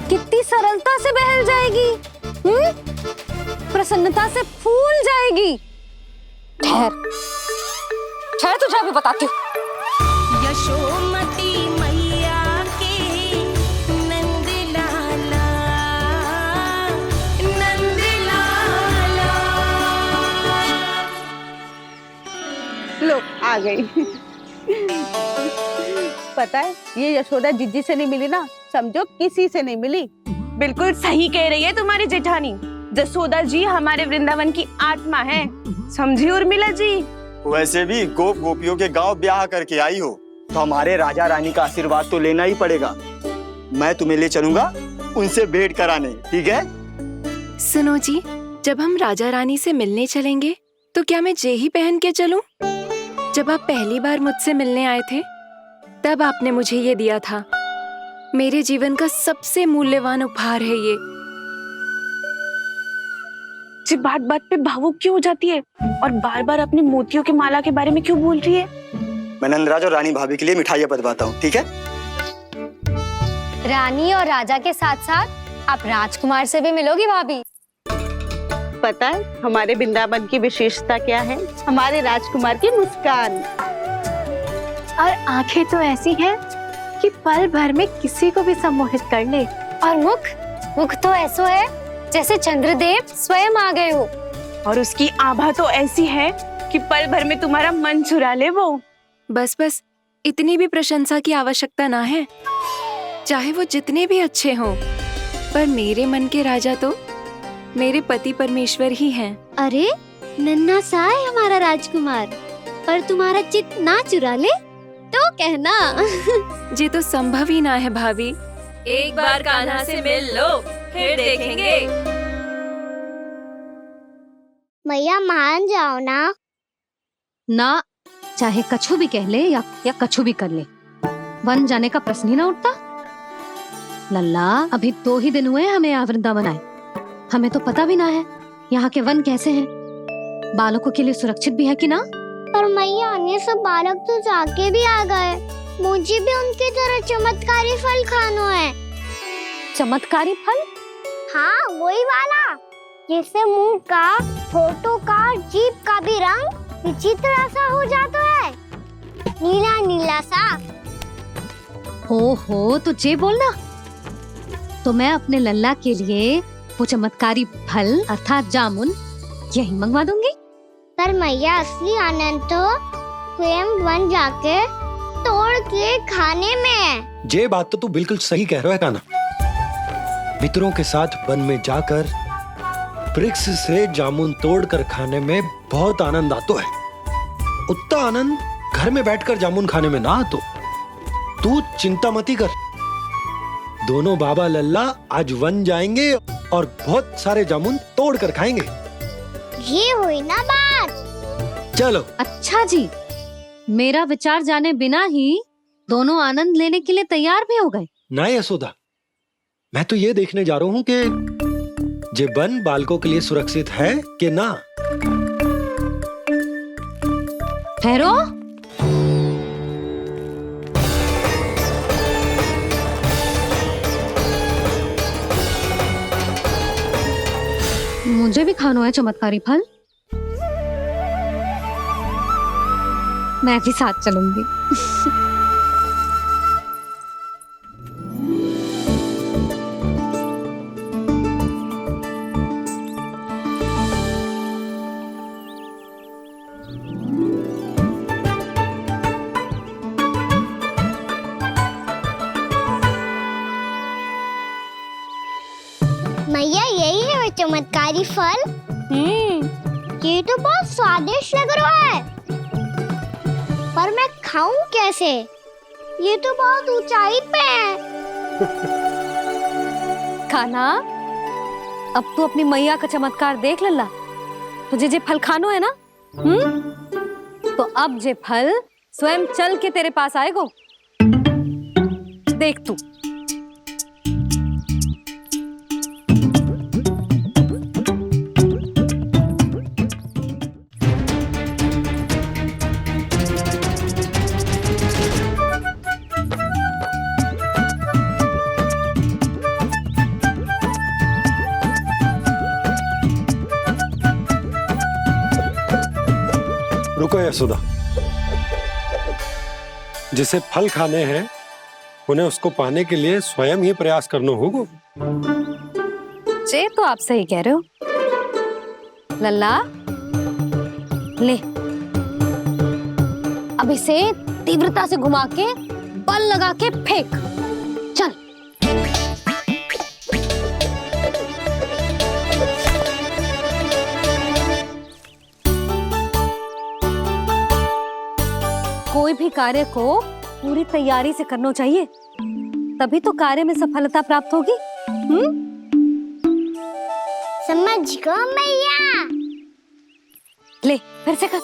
कितनी सरलता से बहल जाएगी, प्रसन्नता से फूल जाएगी। ठहर ठहर, तुझे अभी बताती हूँ। यशोमती मैया के नंद लाला, नंद लाला। लो, आ गई। पता है, ये यशोदा जिज्जी से नहीं मिली ना, समझो किसी से नहीं मिली। बिल्कुल सही कह रही है तुम्हारी जेठानी। जसोदा जी हमारे वृंदावन की आत्मा है, समझी उर्मिला जी? वैसे भी गोप गोपियों के गांव ब्याह करके आई हो, तो हमारे राजा रानी का आशीर्वाद तो लेना ही पड़ेगा। मैं तुम्हें ले चलूंगा उनसे भेंट कराने, ठीक है? सुनो जी, जब हम राजा रानी से मिलने चलेंगे तो क्या मैं जे ही पहन के चलूं? जब आप पहली बार मुझसे मिलने आए थे, तब आपने मुझे ये दिया था। मेरे जीवन का सबसे मूल्यवान उपहार है ये। जी बात बात पे भावुक क्यों हो जाती है और बार बार अपनी मोतियों के माला के बारे में क्यों बोल रही है? मैं नंदराज और रानी भाभी के लिए मिठाइयाँ बंटवाता हूँ, ठीक है? रानी और राजा के साथ साथ आप राजकुमार से भी मिलोगी भाभी। पता है हमारे वृंदावन की विशेषता क्या है? हमारे राजकुमार की मुस्कान। और आंखें तो ऐसी हैं कि पल भर में किसी को भी सम्मोहित कर ले। और मुख तो ऐसा है जैसे चंद्रदेव स्वयं आ गए हो। और उसकी आभा तो ऐसी है कि पल भर में तुम्हारा मन चुरा ले वो। बस बस, इतनी भी प्रशंसा की आवश्यकता ना है। चाहे वो जितने भी अच्छे हों, पर मेरे मन के राजा तो मेरे पति परमेश्वर ही हैं। अरे नन्हा सा है हमारा राजकुमार, पर तुम्हारा चित्त ना चुरा ले तो कहना। ये तो संभव ही ना है भाभी। एक बार कान्हा से मिल लो, फिर देखेंगे। मैया मान जाओ ना। ना, चाहे कछु भी कह ले या कछु भी कर ले, वन जाने का प्रश्न ही ना उठता। लल्ला, अभी 2 ही दिन हुए हमें यहाँ वृंदावन आए, हमें तो पता भी ना है यहाँ के वन कैसे हैं। बालकों के लिए सुरक्षित भी है कि ना? पर मैया अन्य सब बालक तो जाके भी आ गए, मुझे भी उनकी तरह चमत्कारी फल खाना है। चमत्कारी फल? हाँ वही वाला, जैसे मुंह का, होठों का, जीभ का भी रंग विचित्र सा हो जाता है, नीला नीला सा। हो तो जे बोलना। तो मैं अपने लल्ला के लिए वो चमत्कारी फल अर्थात जामुन यही मंगवा दूंगी। पर मैया असली आनंद तो स्वयं वन जाके तोड़ के खाने में है। ये बात तो तू बिल्कुल सही कह रहा है कान्हा। मित्रों के साथ वन में जाकर वृक्ष से जामुन तोड़कर खाने में बहुत आनंद आता है। उतना आनंद घर में बैठकर जामुन खाने में ना आतो। तू चिंता मती कर, दोनों बाबा लल्ला आज वन जाएंगे और बहुत सारे जामुन तोड़कर खाएंगे। ये हुई ना बात। चलो। अच्छा जी, मेरा विचार जाने बिना ही दोनों आनंद लेने के लिए तैयार भी हो गए। ना यशोदा, मैं तो ये देखने जा रहा हूँ कि ये वन बालकों के लिए सुरक्षित है कि ना। ठहरो। मुझे भी खाना है चमत्कारी फल। मैं भी साथ चलूंगी। मैया यही है वो चमत्कारी फल। ये तो बहुत स्वादिष्ट लग रहा है, पर मैं खाऊं कैसे? ये तो बहुत ऊंचाई पे है। खाना, अब तू अपनी मैया का चमत्कार देख लल्ला। तुझे जे फल खानो है ना, तो अब जे फल स्वयं चल के तेरे पास आएगो। देख तू। रुको यशोदा, जिसे फल खाने हैं उन्हें उसको पाने के लिए स्वयं ही प्रयास करना होगा। जे तो आप सही कह रहे हो लल्ला। ले, अब इसे तीव्रता से घुमा के बल लगा के फेंक। चल। कोई भी कार्य को पूरी तैयारी से करना चाहिए, तभी तो कार्य में सफलता प्राप्त होगी। समझ गो मैया। ले, फिर से कर।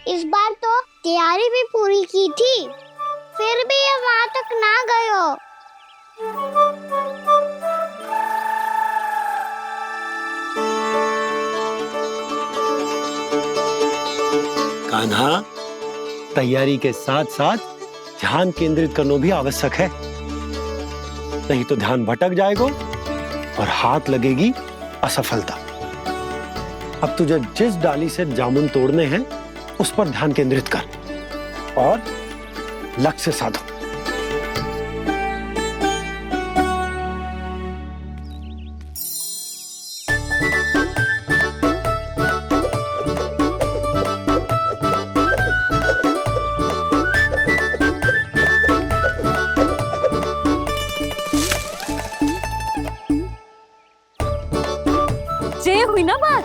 इस बार तो तैयारी भी पूरी की थी, फिर भी ये वहां तक ना गए हो। कान्हा, तैयारी के साथ साथ ध्यान केंद्रित करना भी आवश्यक है, नहीं तो ध्यान भटक जाएगा और हाथ लगेगी असफलता। अब तुझे जिस डाली से जामुन तोड़ने हैं उस पर ध्यान केंद्रित कर और लक्ष्य साधो। ये हुई ना बात।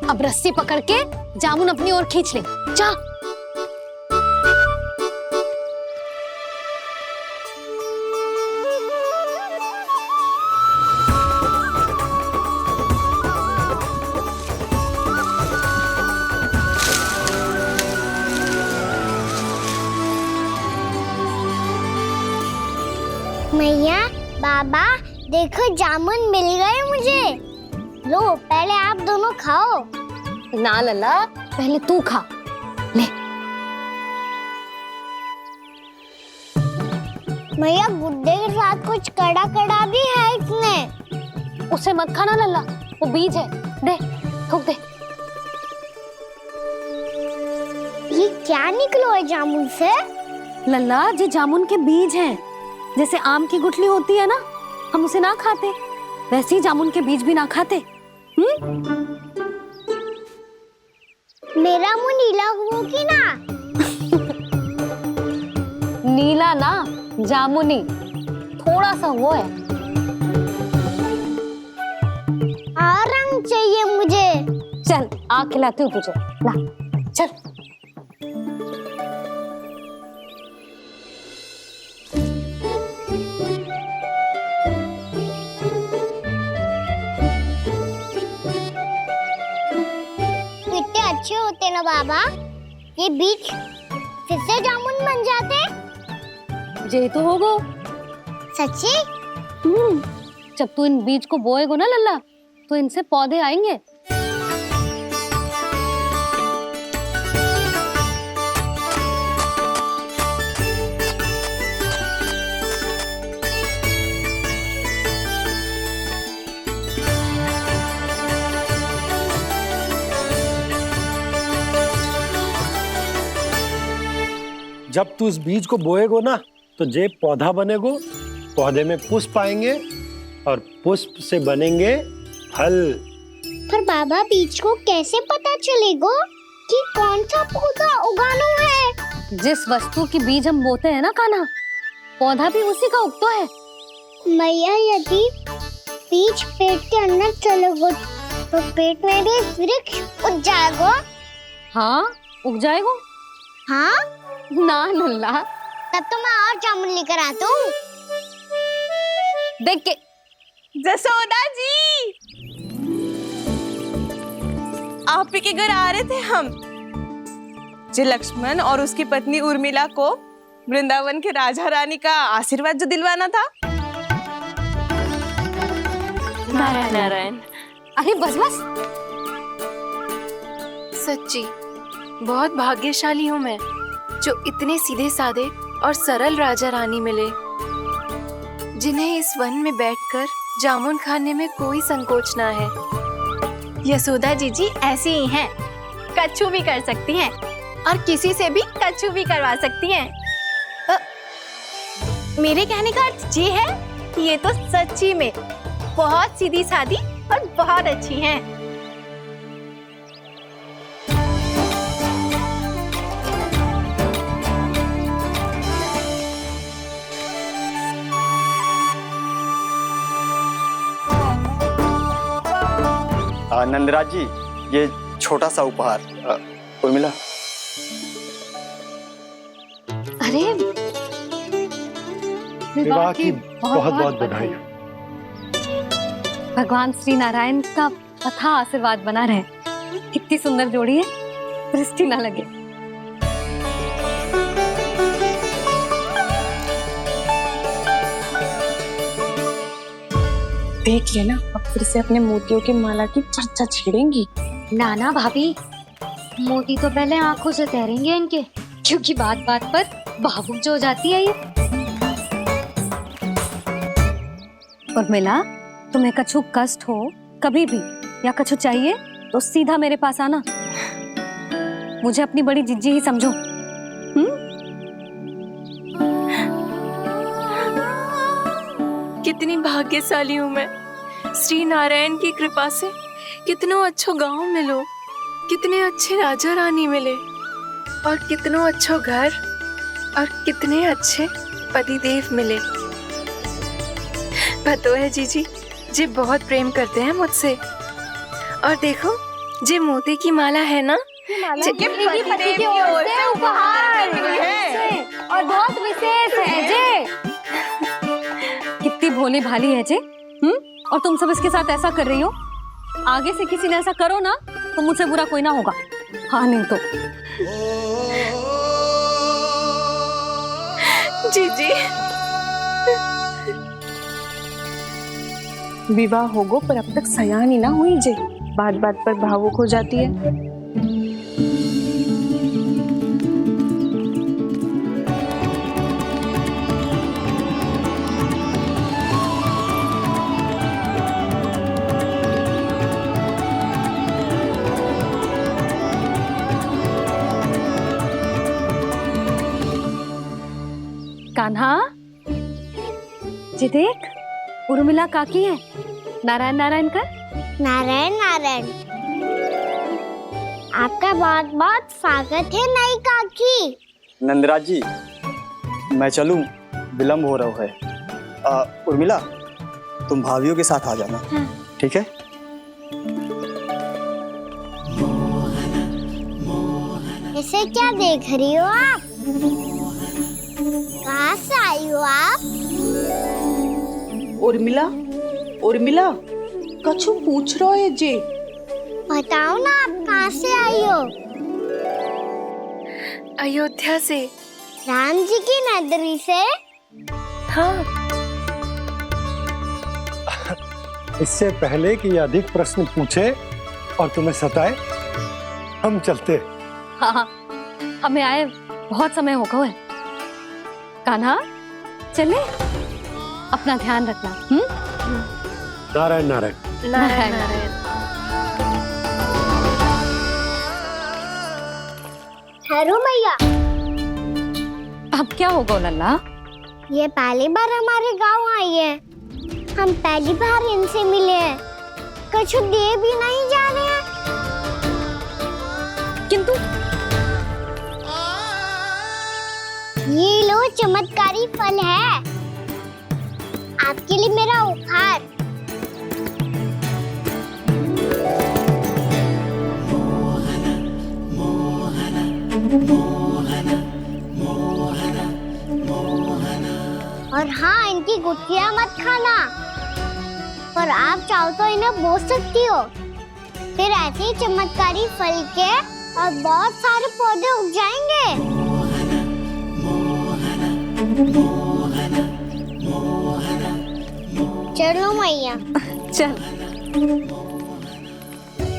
अब रस्सी पकड़ के जामुन अपनी ओर खींच ले। जा। मैया बाबा देखो जामुन मिल गए मुझे। लो पहले आप दोनों खाओ। ना लल्ला, पहले तू खा ले। मैया गुड्डे के साथ कुछ कड़ा कड़ा भी है इसमें। उसे मत खाना लल्ला, वो बीज है। दे, थूक दे। ये क्या निकलो है जामुन से? लल्ला, ये जामुन के बीज हैं। जैसे आम की गुठली होती है ना, हम उसे ना खाते, वैसे ही जामुन के बीज भी ना खाते। मेरा मुंह नीला हुआ कि ना? नीला ना, जामुनी, थोड़ा सा वो है। और रंग चाहिए मुझे। चल आ खिलाती हूँ तुझे, ला चल। कितने अच्छे होते ना बाबा, ये बीज फिर से जामुन बन जाते। जे तो होगो। सच्ची? जब तू इन बीज को बोएगो ना लल्ला, तो इनसे पौधे आएंगे। जब तू इस बीज को बोएगो ना, तो जे पौधा बनेगो, पौधे में पुष्प आएंगे और पुष्प से बनेंगे फल। पर बाबा बीज को कैसे पता चलेगा कि कौन सा पौधा उगाना है? जिस वस्तु की बीज हम बोते हैं ना कान्हा, पौधा भी उसी का उगता है। मैया यदि बीज पेट के अंदर चलेगा तो पेट में भी वृक्ष उग जाएगा। हाँ उग जाएगा। हाँ ना लल्ला, तब तो मैं और जामुन लेकर आता हूँ। देख के जसोदा जी, आप ही के घर आ रहे थे हम। जी लक्ष्मण और उसकी पत्नी उर्मिला को वृंदावन के राजा रानी का आशीर्वाद जो दिलवाना था। नारायण नारायण। अरे बस बस। सच्ची बहुत भाग्यशाली हूँ मैं, जो इतने सीधे साधे और सरल राजा रानी मिले, जिन्हें इस वन में बैठकर जामुन खाने में कोई संकोच ना है। यशोदा जीजी ऐसी ही हैं, कच्छू भी कर सकती हैं और किसी से भी कच्छू भी करवा सकती हैं। मेरे कहने का अर्थ ये है कि ये तो सच्ची में बहुत सीधी सादी और बहुत अच्छी हैं। नंदराज जी, ये छोटा सा उपहार। उर्मिला। अरे विवाह की बहुत बहुत बधाई। भगवान श्री नारायण का अथाह आशीर्वाद बना रहे। कितनी सुंदर जोड़ी है, दृष्टि ना लगे। देख लेना, अब फिर से अपने मोतियों की माला की चर्चा छेड़ेंगी। नाना भाभी, मोती तो पहले आंखों से तैरेंगे इनके, क्योंकि बात बात पर भावुक जो हो जाती है ये। उर्मिला, तुम्हें कछु कष्ट हो कभी भी या कछु चाहिए तो सीधा मेरे पास आना। मुझे अपनी बड़ी जिज्जी ही समझो। कितनी भाग्यशाली हूँ मैं, श्री नारायण की कृपा से कितनों अच्छो गांव मिलो, कितने अच्छे राजा रानी मिले, और कितनों अच्छो घर और कितने अच्छे पतिदेव मिले। पतो है जीजी, जे बहुत प्रेम करते हैं मुझसे। और देखो, जे मोती की माला है ना, ये पति की ओर से उपहार है और बहुत विशेष है जे। कितनी भोली भाली है जे। और तुम सब इसके साथ ऐसा कर रही हो। आगे से किसी ने ऐसा करो ना तो मुझसे बुरा कोई ना होगा। हाँ नहीं तो। जीजी, विवाह होगो पर अब तक सयान ही ना हुई जे, बात बात पर भावुक हो जाती है। कान्हा, जी देख, उर्मिला काकी है। नारायण नारायण कर। नारायण नारायण। आपका बहुत बहुत स्वागत है नई काकी। नंदराज जी, मैं चलूं, विलम्ब हो रहा है। उर्मिला, तुम भाभियों के साथ आ जाना। ठीक है? इसे क्या देख रही हो आप? कहाँ से आई हो आप? उर्मिला, उर्मिला, कछु पूछ रहा है जे। बताओ ना आप कहाँ से आई हो? अयोध्या से। राम जी की नगरी से? हाँ। इससे पहले कि ये अधिक प्रश्न पूछे और तुम्हें सताए, हम चलते। हाँ हाँ, हमें आए बहुत समय हो गया है। कान्हा, चले, अपना ध्यान रखना। नारायण नारायण। नारायण नारायण। ठहरो मैया। अब क्या होगा लल्ला? ये पहली बार हमारे गांव आई है। हम पहली बार इनसे मिले हैं। कुछ दे भी नहीं जा रहे हैं। किंतु ये लो चमत्कारी फल है। आपके लिए मेरा उपहार। और हाँ, इनकी गुठलियां मत खाना। और आप चाहो तो इन्हें बो सकती हो। फिर ऐसे ही चमत्कारी फल के और बहुत सारे पौधे उग जाएंगे। चलो मैया। चल।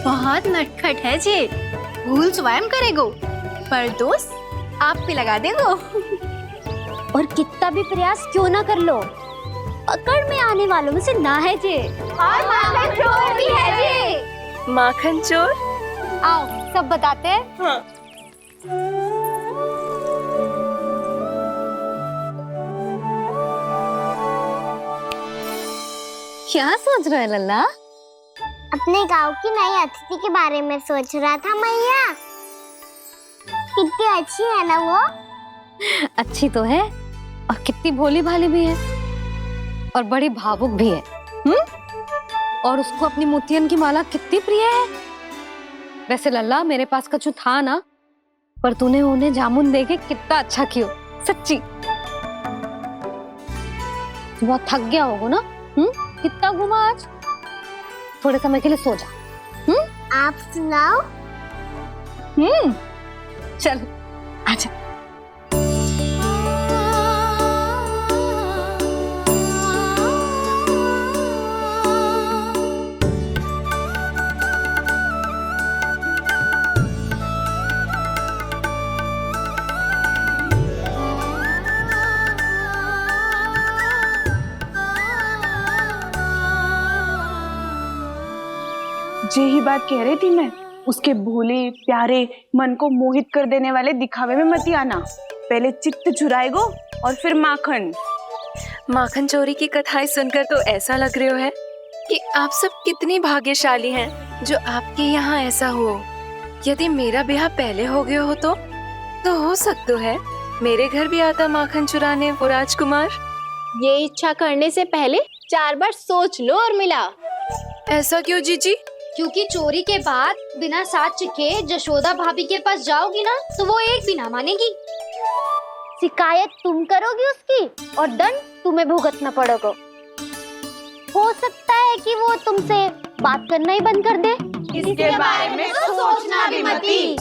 बहुत नटखट है जे, भूल स्वयं करेगो, पर दोस्त आप पे लगा देगो। और कितना भी प्रयास क्यों ना कर लो, पकड़ में आने वालों में से ना है जे। और माखन चोर भी है जे। माखन चोर? आओ सब बताते हैं। हाँ। क्या सोच रहे लल्ला? अपने गांव की नई अतिथि के बारे में सोच रहा था मैया। कितनी अच्छी है ना वो? अच्छी तो है और कितनी भोली भाली भी है और बड़ी भावुक भी है। और उसको अपनी मोतियन की माला कितनी प्रिय है। वैसे लल्ला, मेरे पास कछु था ना, पर तूने उन्हें जामुन देके कितना अच्छा किया, सच्ची। बहुत थक गया होगा ना? कितना घुमा आज? थोड़े समय के लिए सो जा। आप सुनाओ। चल आजा। यही बात कह रही थी मैं, उसके भोले प्यारे मन को मोहित कर देने वाले दिखावे में मत आना। पहले चित्त चुराएगो और फिर माखन। माखन चोरी की कथाएं सुनकर तो ऐसा लग रहा है कि आप सब कितनी भाग्यशाली हैं जो आपके यहाँ ऐसा हो। यदि मेरा ब्याह पहले हो गया हो तो हो सकता है मेरे घर भी आता माखन चुराने वो राजकुमार। ये इच्छा करने से पहले 4 बार सोच लो उर्मिला। ऐसा क्यों जीजी? क्योंकि चोरी के बाद बिना साथ के जशोदा भाभी के पास जाओगी ना तो वो एक भी ना मानेगी। शिकायत तुम करोगी उसकी और दंड तुम्हें भुगतना पड़ेगा। हो सकता है कि वो तुमसे बात करना ही बंद कर दे। इसके बारे में तो सोचना भी मती।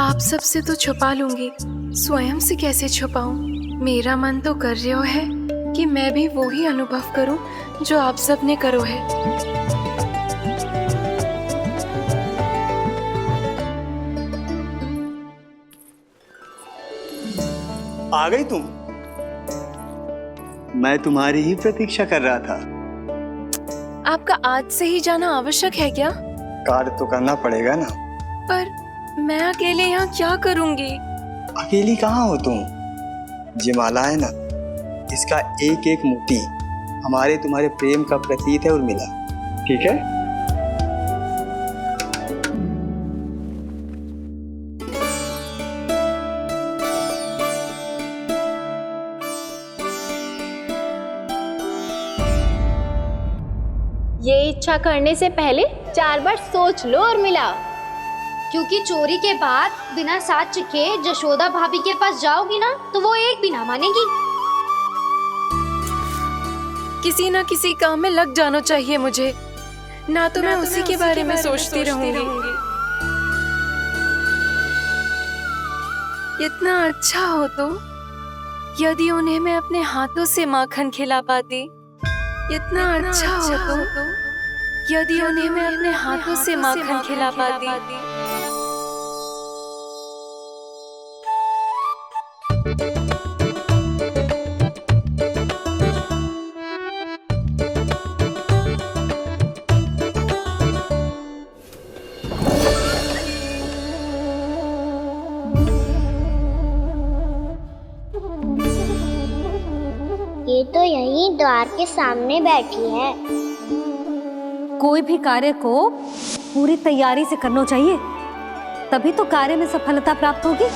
आप सबसे तो छुपा लूंगी, स्वयं से कैसे छुपाऊं? मेरा मन तो कर रहा है कि मैं भी वो ही अनुभव करूं जो आप सबने करो है। आ गई तुम? मैं तुम्हारी ही प्रतीक्षा कर रहा था। आपका आज से ही जाना आवश्यक है क्या? कार्य तो करना पड़ेगा ना। पर मैं अकेले यहाँ क्या करूँगी? अकेली कहाँ हो तुम? ये माला है ना, इसका एक एक मोती हमारे तुम्हारे प्रेम का प्रतीक है उर्मिला, ठीक है? ये इच्छा करने से पहले 4 बार सोच लो उर्मिला, क्योंकि चोरी के बाद बिना साथ चखे जशोदा भाभी के पास जाओगी ना तो वो एक भी ना मानेगी। किसी ना किसी काम में लग जाना चाहिए मुझे, ना तो मैं उसी के बारे में सोचती रहूंगी। इतना अच्छा हो तो यदि उन्हें मैं अपने हाथों से माखन खिला पाती। इतना अच्छा हो तो यदि उन्हें मैं अपने हाथों से माखन खिला पाती। ये तो यहीं द्वार के सामने बैठी है। कोई भी कार्य को पूरी तैयारी से करना चाहिए, तभी तो कार्य में सफलता प्राप्त होगी।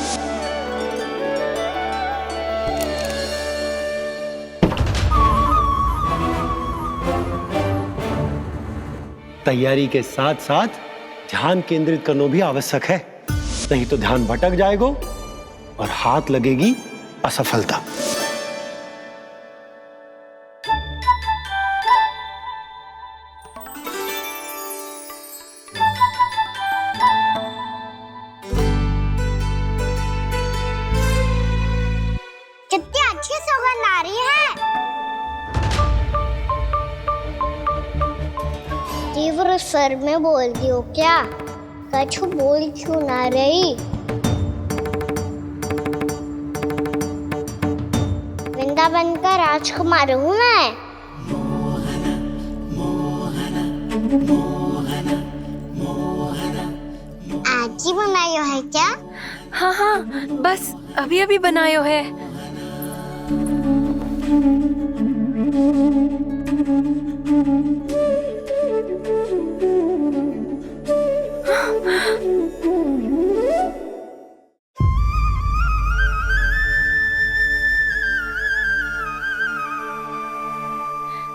तैयारी के साथ साथ ध्यान केंद्रित करना भी आवश्यक है, नहीं तो ध्यान भटक जाएगा और हाथ लगेगी असफलता। कितनी अच्छी सुगंध आ रही है। तीव्र स्वर में बोलती हो क्या? कछु बोल क्यों ना रही? वृंदावन का राजकुमार हूँ मैं। आज ही बनायो है क्या? हाँ हाँ, बस अभी अभी बनायो है।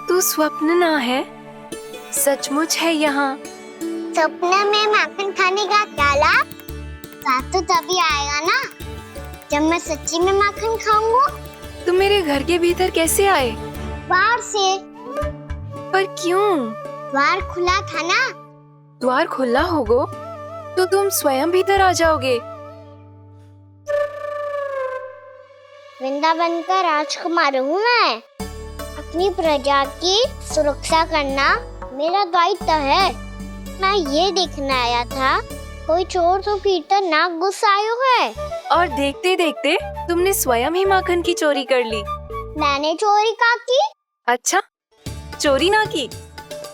तू स्वप्न ना है, सचमुच है यहाँ। सपने में माखन खाने का क्या लाभ? स्वाद तो तभी आएगा ना जब मैं सच्ची में माखन खाऊंगा। तुम मेरे घर के भीतर कैसे आए? बाहर से। पर क्यों? द्वार खुला था ना। द्वार खुला होगा तो तुम स्वयं भीतर आ जाओगे। वृंदावन का राजकुमार हूँ मैं। अपनी प्रजा की सुरक्षा करना मेरा दायित्व है। मैं ये देखने आया था कोई चोर तो भीतर ना घुस आयो है। और देखते देखते तुमने स्वयं ही माखन की चोरी कर ली। मैंने चोरी का की? अच्छा, चोरी ना की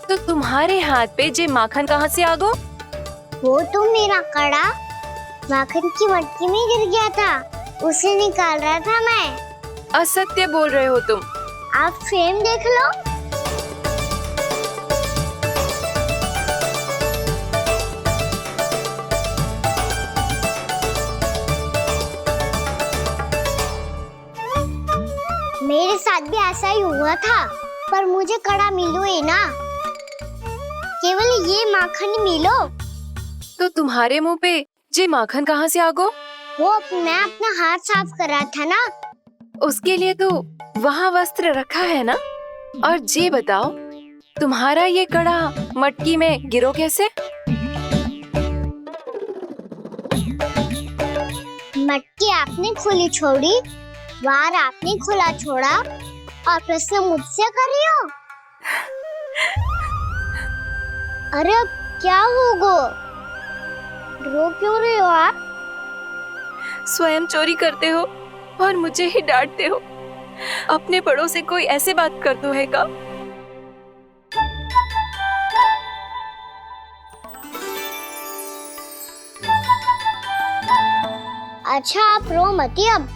तो तुम्हारे हाथ पे जे माखन कहाँ से आ गो? वो तो मेरा कड़ा माखन की मटकी में गिर गया था, उसे निकाल रहा था मैं। असत्य बोल रहे हो तुम। आप स्वयं देख लो। मेरे साथ भी ऐसा ही हुआ था, पर मुझे कड़ा मिलो ही ना, केवल ये माखन मिलो। तो तुम्हारे मुंह पे जे माखन कहाँ से आ गो? वो मैं अपना हाथ साफ कर रहा था ना। उसके लिए तो वहाँ वस्त्र रखा है ना। और जे बताओ, तुम्हारा ये कड़ा मटकी में गिरो कैसे? मटकी आपने खुली छोड़ी, द्वार आपने खुला छोड़ा, और प्रश्न मुझसे कर रही हो? अरे अब क्या होगा? रो क्यों रहे हो आप? स्वयं चोरी करते हो और मुझे ही डांटते हो। अपने बड़ों से कोई ऐसे बात कर दो है का? अच्छा आप रो मती अब।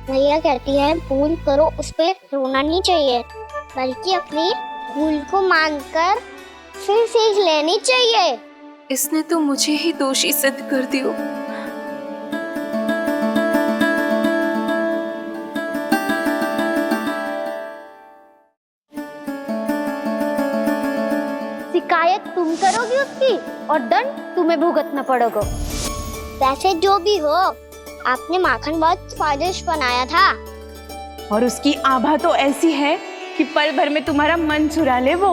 भैया कहती है भूल करो, उस पे रोना नहीं चाहिए, बल्कि अपनी भूल को मानकर फिर सीख लेनी चाहिए। इसने तो मुझे ही दोषी सिद्ध कर दियो। शिकायत तुम करोगी उसकी और दंड तुम्हें भुगतना पड़ेगा। वैसे जो भी हो, आपने माखन बहुत स्वादिष्ट बनाया था। और उसकी आभा तो ऐसी है कि पल भर में तुम्हारा मन चुरा ले वो।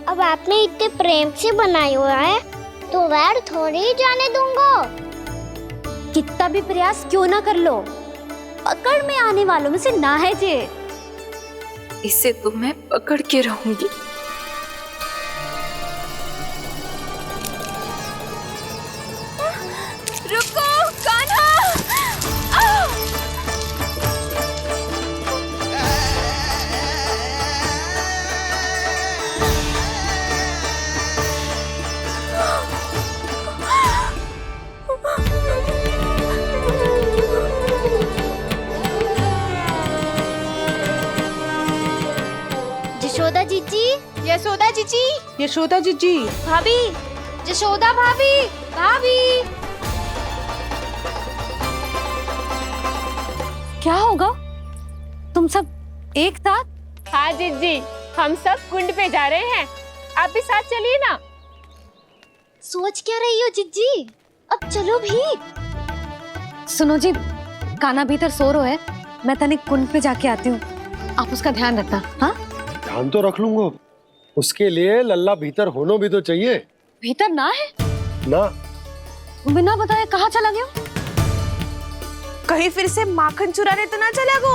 अब आपने इतने प्रेम से बनाया हुआ है तो वैर थोड़ी ही जाने दूंगा। कितना भी प्रयास क्यों ना कर लो, पकड़ में आने वालों में से ना है जे। इसे तो मैं पकड़ के रहूंगी। रुको कान्हा! यशोदा जीजी, यशोदा जीजी, यशोदा जीजी, भाभी, यशोदा भाभी, भाभी। क्या होगा? तुम सब एक साथ? हाँ जीजी, हम सब कुंड पे जा रहे हैं, आप भी साथ चलिए ना। सोच क्या रही हो जीजी? अब चलो भी। सुनो जी, कान्हा भीतर सो रो है, मैं तनिक कुंड पे जाके आती हूँ, आप उसका ध्यान रखना। हाँ, ध्यान तो रख लूंगा, उसके लिए लल्ला भीतर होना भी तो चाहिए। भीतर ना है? ना। बिना बताए कहाँ चला गया? कहीं फिर से माखन चुराने तो ना चला गो?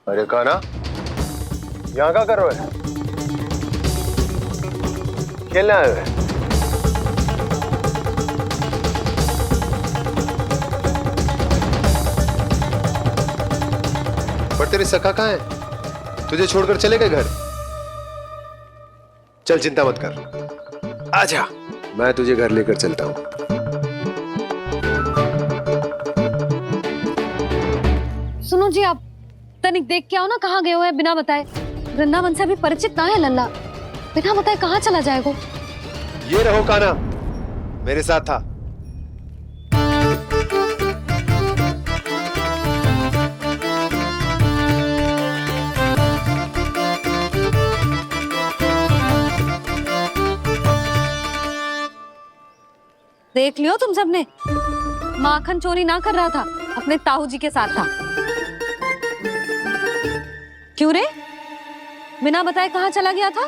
अरे कान्हा, यहाँ क्या कर रहे हो? खेलने आए हुए? पर तेरे सखा कहाँ है? तुझे छोड़कर चले गए घर? चल चिंता मत कर, आजा, मैं तुझे घर लेकर चलता हूँ। सुनो जी, आप तनिक देख के आओ ना, कहाँ गए हुए हैं बिना बताए। वृंदावन से अभी परिचित ना है लल्ला, बिना बताए कहाँ चला जाएगा? ये रहो कान्हा, मेरे साथ था। देख लियो तुम सबने, माखन चोरी ना कर रहा था, अपने ताऊ जी के साथ था। क्यों रे, बिना बताए कहाँ चला गया था?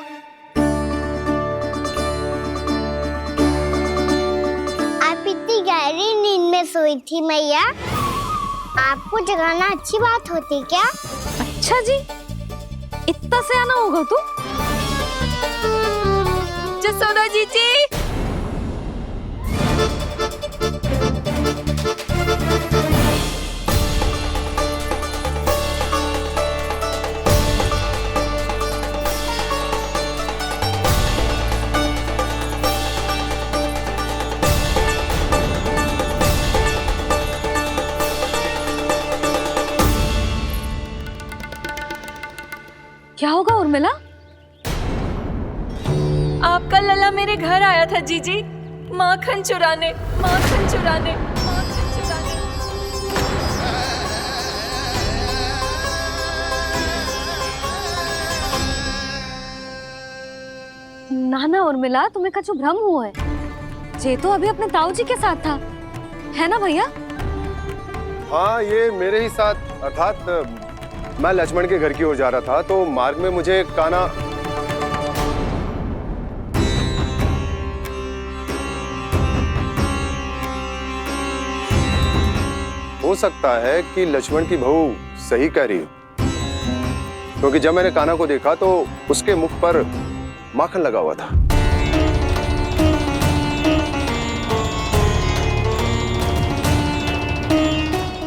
आप इतनी गहरी नींद में सोई थी मैया, आपको जगाना अच्छी बात होती क्या? अच्छा जी, इतना सयाना होगा तू? जसोदा जीजी, क्या होगा उर्मिला? आपका लल्ला मेरे घर आया था जीजी, माखन चुराने, माखन चुराने, माखन चुराने। ना उर्मिला, तुम्हें कछु भ्रम हुआ है। जे तो अभी अपने ताऊ जी के साथ था, है ना भैया? हाँ, ये मेरे ही साथ, अर्थात मैं लक्ष्मण के घर की ओर जा रहा था तो मार्ग में मुझे कान्हा। हो सकता है कि लक्ष्मण की बहू सही कह रही हो, क्योंकि जब मैंने कान्हा को देखा तो उसके मुख पर माखन लगा हुआ था।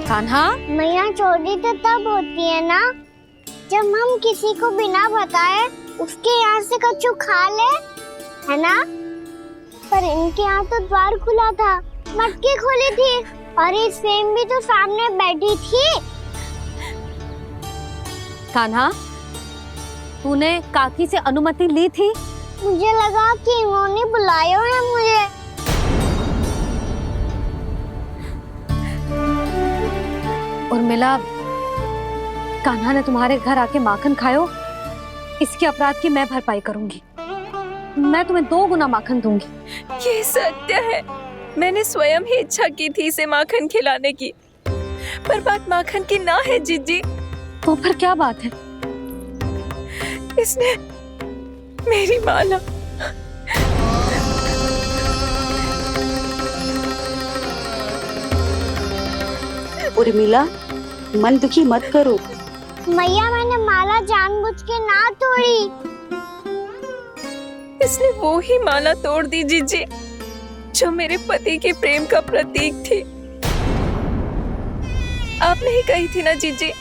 कान्हा, मैया चोरी तो तब होती है ना जब हम किसी को बिना बताए उसके यहाँ से कछु खा ले, है ना? पर इनके यहाँ तो द्वार खुला था, मटकी खोली थी और ये सेम भी तो सामने बैठी थी। कान्हा, तूने काकी से अनुमति ली थी? मुझे लगा कि इन्होंने बुलाया है मुझे। उर्मिला, कान्हा ने तुम्हारे घर आके माखन खायो, इसके अपराध की मैं भरपाई करूंगी। मैं तुम्हें 2 गुना माखन दूंगी। ये सत्य है, मैंने स्वयं ही इच्छा की थी इसे माखन खिलाने की, पर बात माखन की ना है जीजी। तो फिर क्या बात है? इसने मेरी माला। उर्मिला, मन दुखी मत करो। मैया, मैंने माला जानबूझ के ना तोड़ी। इसने वो ही माला तोड़ दी जीजी जो मेरे पति के प्रेम का प्रतीक थी। आपने ही कही थी ना जीजी,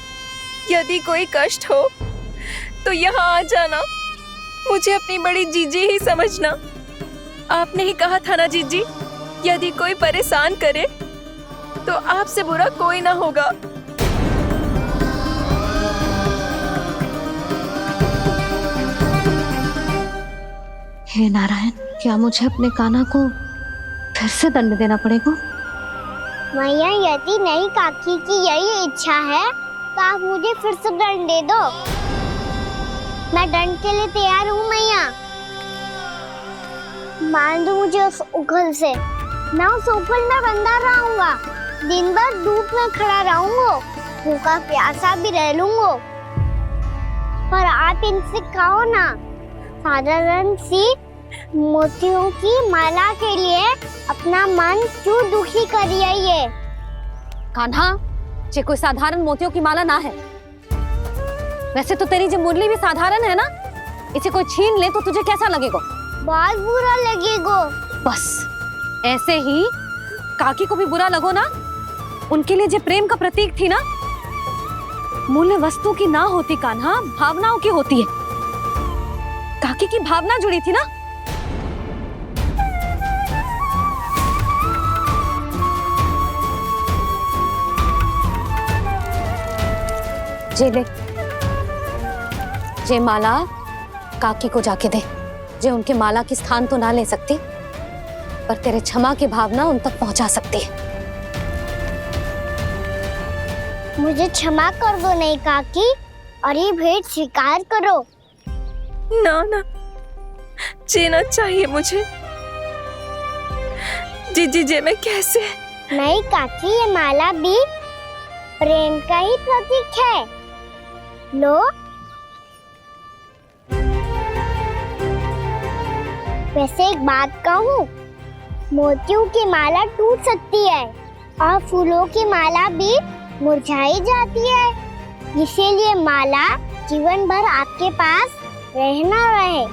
यदि कोई कष्ट हो तो यहाँ आ जाना, मुझे अपनी बड़ी जीजी ही समझना। आपने ही कहा था ना जीजी, यदि कोई परेशान करे तो आपसे बुरा कोई ना होगा। हे नारायण, क्या मुझे अपने कान्हा को फिर से दंड देना पड़ेगा? मैया, यदि नहीं काकी की यही इच्छा है तो आप मुझे फिर से दंड दे दो। मैं दंड के लिए तैयार हूँ मैया। मान दो मुझे उस उखल से, मैं उस उखल में बंधा रहूंगा, दिन भर धूप में खड़ा रहूंगा, भूखा प्यासा भी रह लूंगा। पर आप इनसे कहो ना, साधारण सी मोतियों की माला के लिए अपना मन क्यों दुखी करिए? कान्हा, ये कोई साधारण मोतियों की माला ना है। वैसे तो तेरी जो मुरली भी साधारण है ना, इसे कोई छीन ले तो तुझे कैसा लगेगा? बहुत बुरा लगेगा। बस ऐसे ही काकी को भी बुरा लगो ना। उनके लिए जो प्रेम का प्रतीक थी ना, मूल्य वस्तु की ना होती कान्हा, भावनाओं की होती है। काकी की भावना जुड़ी थी ना। जे ले, जे माला काकी को जाके दे। जे उनके माला की स्थान तो ना ले सकती, पर तेरे क्षमा की भावना उन तक पहुंचा सकती है। मुझे क्षमा कर दो नहीं काकी, और ये भेंट स्वीकार करो। ना ना, जीना चाहिए मुझे। जीजी जे मैं कैसे? नहीं काकी, ये माला भी प्रेम का ही प्रतीक है। लो। वैसे एक बात कहूँ, मोतियों की माला टूट सकती है और फूलों की माला भी मुरझाई जाती है। इसीलिए माला जीवन भर आपके पास रहना रहे।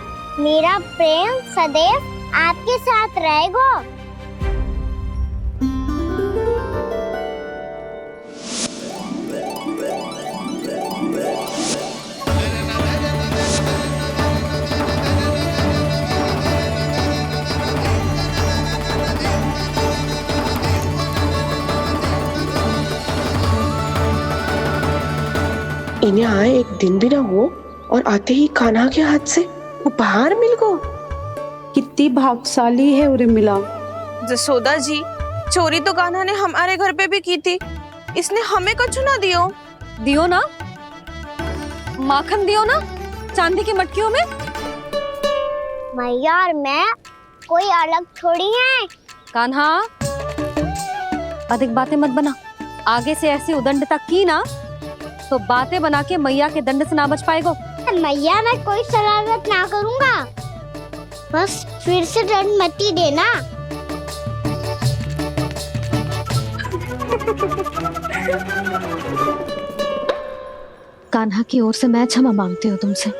मेरा प्रेम सदैव आपके साथ रहेगा। इन्हें आए एक दिन भी ना हो और आते ही कान्हा के हाथ से उपहार मिल गो। कितनी भाग्यशाली है उर्मिला। जसोदा जी, चोरी तो कान्हा ने हमारे घर पे भी की थी, इसने हमें कछु ना दियो। दियो ना, माखन दियो ना चांदी की मटकियों में। मैया और मैं कोई अलग थोड़ी हैं। कान्हा, अधिक बातें मत बना। आगे से ऐसी उदंडता की ना तो बातें बना के मैया के दंड से ना बच पाएगो। मैया मैं कोई शरारत ना करूंगा, बस फिर से दंड मत ही देना। कान्हा की ओर से मैं क्षमा मांगती हूँ तुमसे।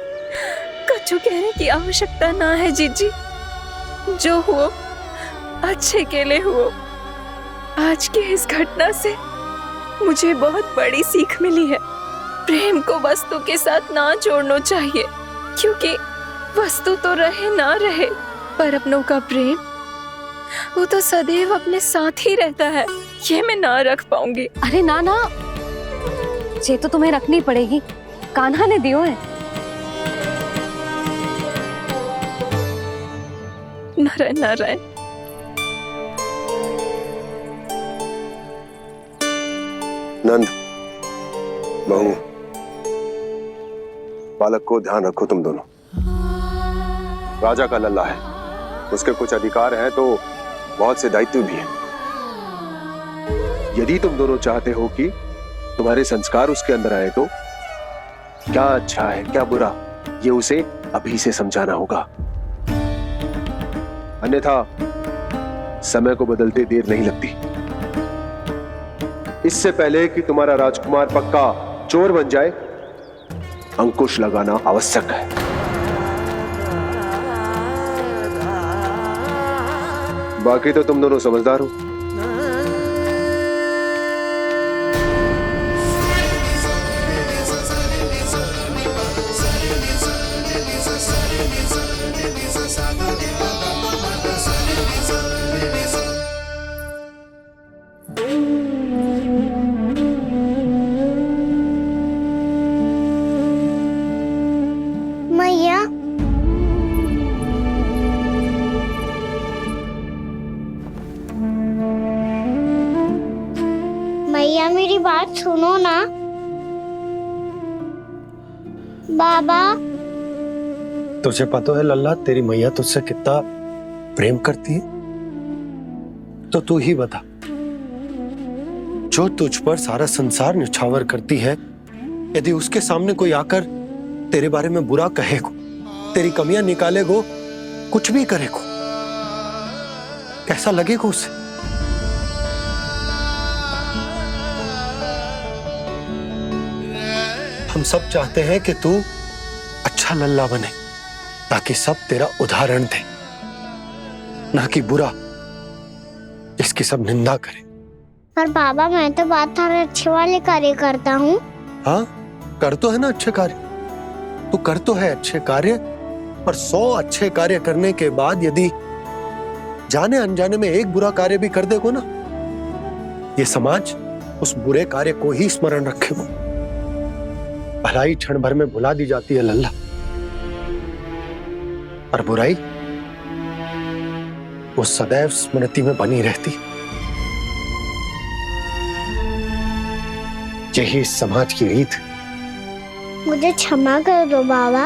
कछु कहने की आवश्यकता ना है जीजी, जो हुआ अच्छे के लिए हुआ। आज की इस घटना से मुझे बहुत बड़ी सीख मिली है। प्रेम को वस्तु के साथ ना जोड़ना चाहिए, क्योंकि वस्तु तो रहे ना रहे, पर अपनों का प्रेम वो तो सदैव अपने साथ ही रहता है। ये मैं ना रख पाऊंगी। अरे ना ना, ये तो तुम्हें रखनी पड़ेगी। कान्हा ने दियो है। नारायण नारायण। नंद, बहू, बालक को ध्यान रखो तुम दोनों। राजा का लल्ला है, उसके कुछ अधिकार हैं तो बहुत से दायित्व भी हैं। यदि तुम दोनों चाहते हो कि तुम्हारे संस्कार उसके अंदर आए तो क्या अच्छा है क्या बुरा, ये उसे अभी से समझाना होगा। अन्यथा समय को बदलते देर नहीं लगती। इससे पहले कि तुम्हारा राजकुमार पक्का चोर बन जाए, अंकुश लगाना आवश्यक है। बाकी तो तुम दोनों समझदार हो। मैया, मैया मेरी बात सुनो ना। बाबा, तुझे पता है लल्ला, तेरी मैया तुझसे कितना प्रेम करती है? तो तू ही बता, जो तुझ पर सारा संसार न्यौछावर करती है, यदि उसके सामने कोई आकर तेरे बारे में बुरा कहेगो, तेरी कमियां निकालेगो, कुछ भी करेगो, कैसा लगेगा उसे? हम सब चाहते हैं कि तू अच्छा लल्ला बने, ताकि सब तेरा उदाहरण दे, ना कि बुरा जिसकी सब निंदा करे। पर बाबा मैं तो बात अच्छे वाले कार्य करता हूँ। हाँ, कर तो है ना अच्छे कार्य, तू कर तो है अच्छे कार्य, पर 100 अच्छे कार्य करने के बाद यदि जाने अनजाने में एक बुरा कार्य भी कर देगो ना, ये समाज उस बुरे कार्य को ही स्मरण रखेगो। भलाई क्षण भर में भुला दी जाती है लल्ला, और बुराई वो सदैव स्मृति में बनी रहती। यही इस समाज की रीत। मुझे क्षमा कर दो बाबा।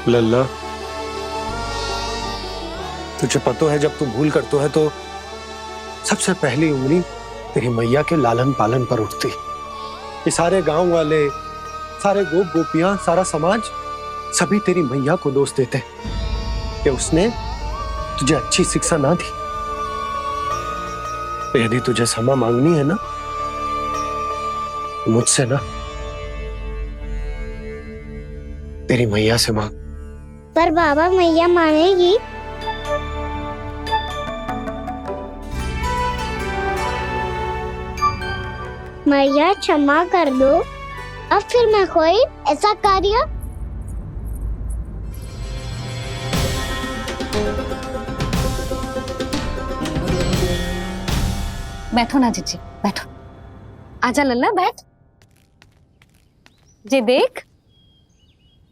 लल्ला, तुझे पता है जब तू भूल करतो है तो सबसे पहली उंगली तेरी मैया के लालन पालन पर उठती। ये सारे गांव वाले, सारे गोप गोपियां, सारा समाज सभी तेरी मैया को दोष देते कि उसने तुझे अच्छी शिक्षा ना दी। तो यदि तुझे क्षमा मांगनी है ना, मुझसे ना, तेरी मैया से मांग। पर बाबा मैया मानेगी? मैया क्षमा कर दो, अब फिर मैं कोई ऐसा कार्य। बैठो ना जीजी, बैठो। आजा लल्ला, बैठ। जे देख,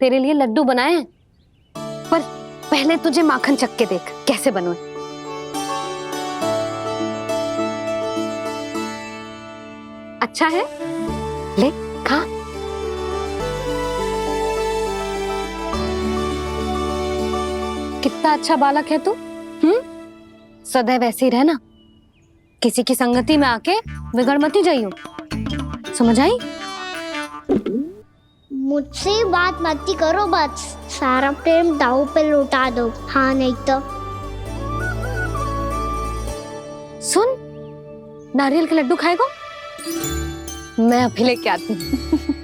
तेरे लिए लड्डू बनाए हैं, पर पहले तुझे माखन चख के देख कैसे बने। अच्छा है, ले खा। कितना अच्छा बालक है तू। सदैव ऐसे ही रहना, किसी की संगति में आके बिगड़ मती जाइयो, समझ आई? मुझसे बात मत करो, बस सारा प्रेम दाव पे लौटा दो। हाँ नहीं तो सुन, नारियल के लड्डू खाएगा? मैं अभी लेके आती हूँ।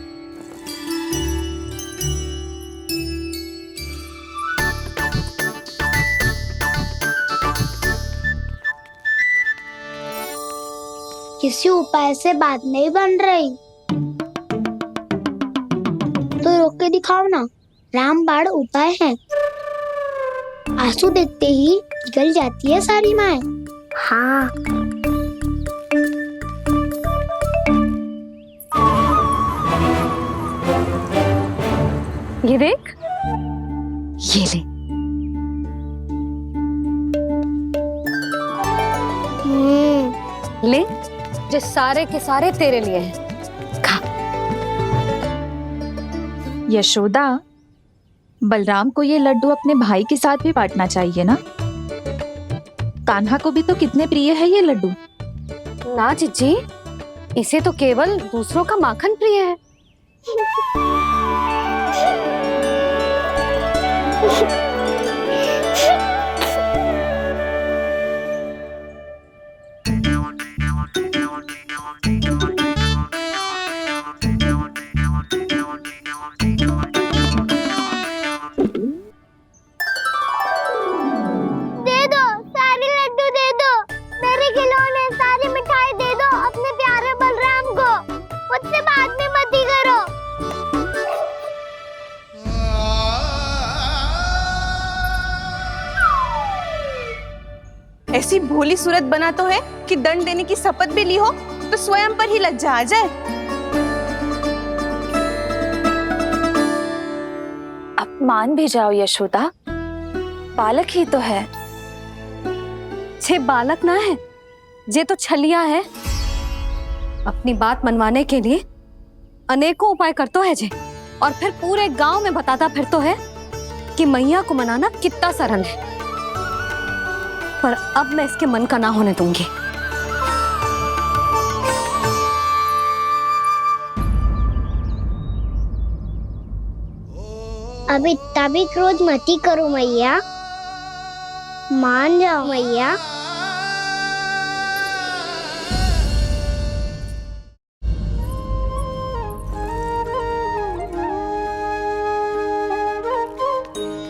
किसी उपाय से बात नहीं बन रही तो रोक के दिखाओ ना। रामबाण उपाय है, आंसू देखते ही जल जाती है सारी माए। हाँ ये देख, ये ले। ले, जो सारे के सारे तेरे लिए हैं। यशोदा, बलराम को ये लड्डू अपने भाई के साथ भी बांटना चाहिए ना। कान्हा को भी तो कितने प्रिय है ये लड्डू। ना जीजी, इसे तो केवल दूसरों का माखन प्रिय है। ऐसी भोली सूरत बना तो है कि दंड देने की शपथ भी ली हो तो स्वयं पर ही लज्जा आ जाए। अब मान भी जाओ यशोदा, बालक ही तो है। छे बालक ना है, ये तो छलिया है। अपनी बात मनवाने के लिए अनेकों उपाय करतो है जे, और फिर पूरे गांव में बताता फिरतो है कि मैया को मनाना कितना सरल है। पर अब मैं इसके मन का ना होने दूंगी। अब इतना भी क्रोध मती करो मैया, मान जाओ मैया।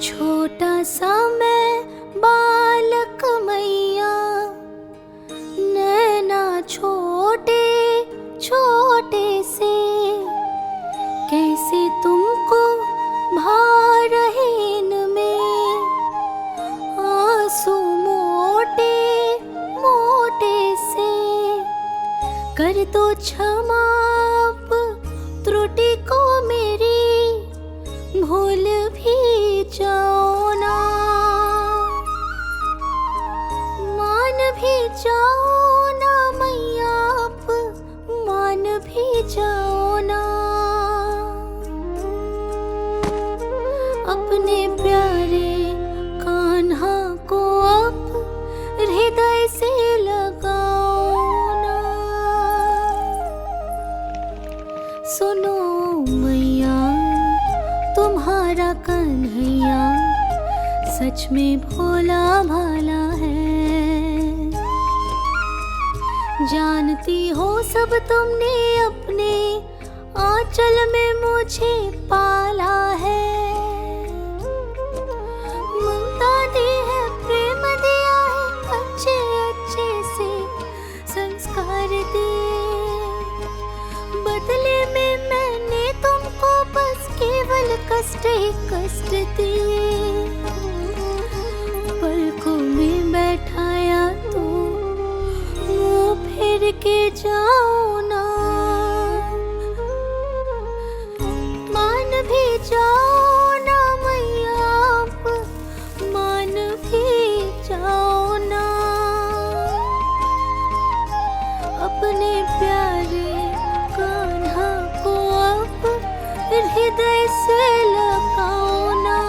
छोटा सा मैं बालक मैया, नैना छोटे छोटे से, कैसे तुमको भा रहे इनमें आंसू मोटे मोटे से। कर दो क्षमा त्रुटि को मेरी, भूल भी जाओ ना, मान भी जाओ ना मैया, आप मान भी जाओ ना। अपने प्यारे कान्हा को अब हृदय से लगाओ ना। सुनो मैया, तुम्हारा कन्हैया सच में भोला भाला है। जानती हो सब तुमने अपने आंचल में मुझे पाला है। ममता दी है, प्रेम दिया है, अच्छे अच्छे से संस्कार दिए। बदले में मैंने तुमको बस केवल कष्ट ही कष्ट दिए। पलकों में बैठाया तो मुंह फेर के जाओ ना, मान भी जाओ ना मैया, आप मान भी जाओ ना। अपने प्यारे कान्हा को अब हृदय से लगाओ ना।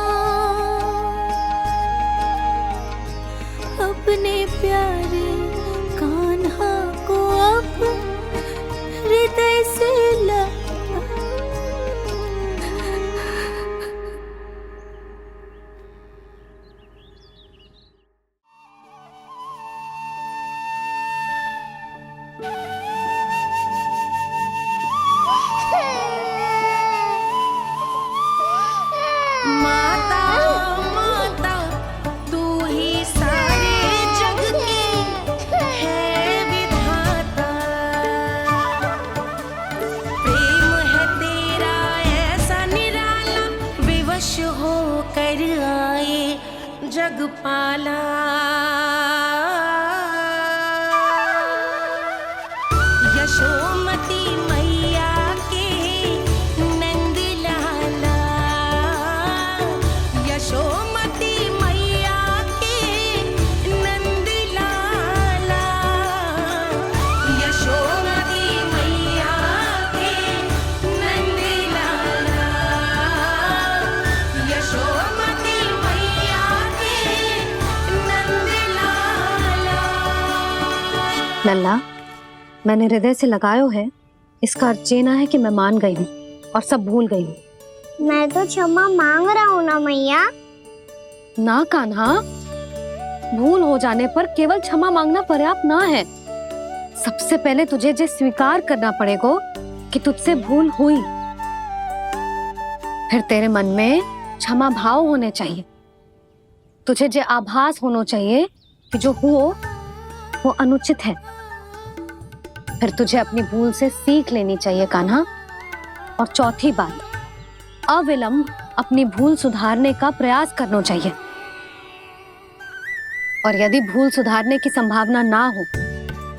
पाला यशोमती मैया के नंद लाला यशोमती मैया के नंद लाला यशोमती मैया के नंद लाला यशोमती मैया के नंद लाला। लल्ला, मैंने हृदय से लगायो है, इसका अर्थ ये ना है कि मैं मान गई हूँ और सब भूल गई हूँ। मैं तो क्षमा मांग रहा हूँ ना मैया। ना कान्हा, भूल हो जाने पर केवल क्षमा मांगना पर्याप्त ना है। सबसे पहले तुझे जे स्वीकार करना पड़ेगा कि तुझसे भूल हुई। फिर तेरे मन में क्षमा भाव होने चाहिए। तुझे जे आभास होना चाहिए कि जो हुआ वो अनुचित है। फिर तुझे अपनी भूल से सीख लेनी चाहिए कान्हा। और चौथी बात, अविलंब अपनी भूल सुधारने का प्रयास करना चाहिए। और यदि भूल सुधारने की संभावना ना हो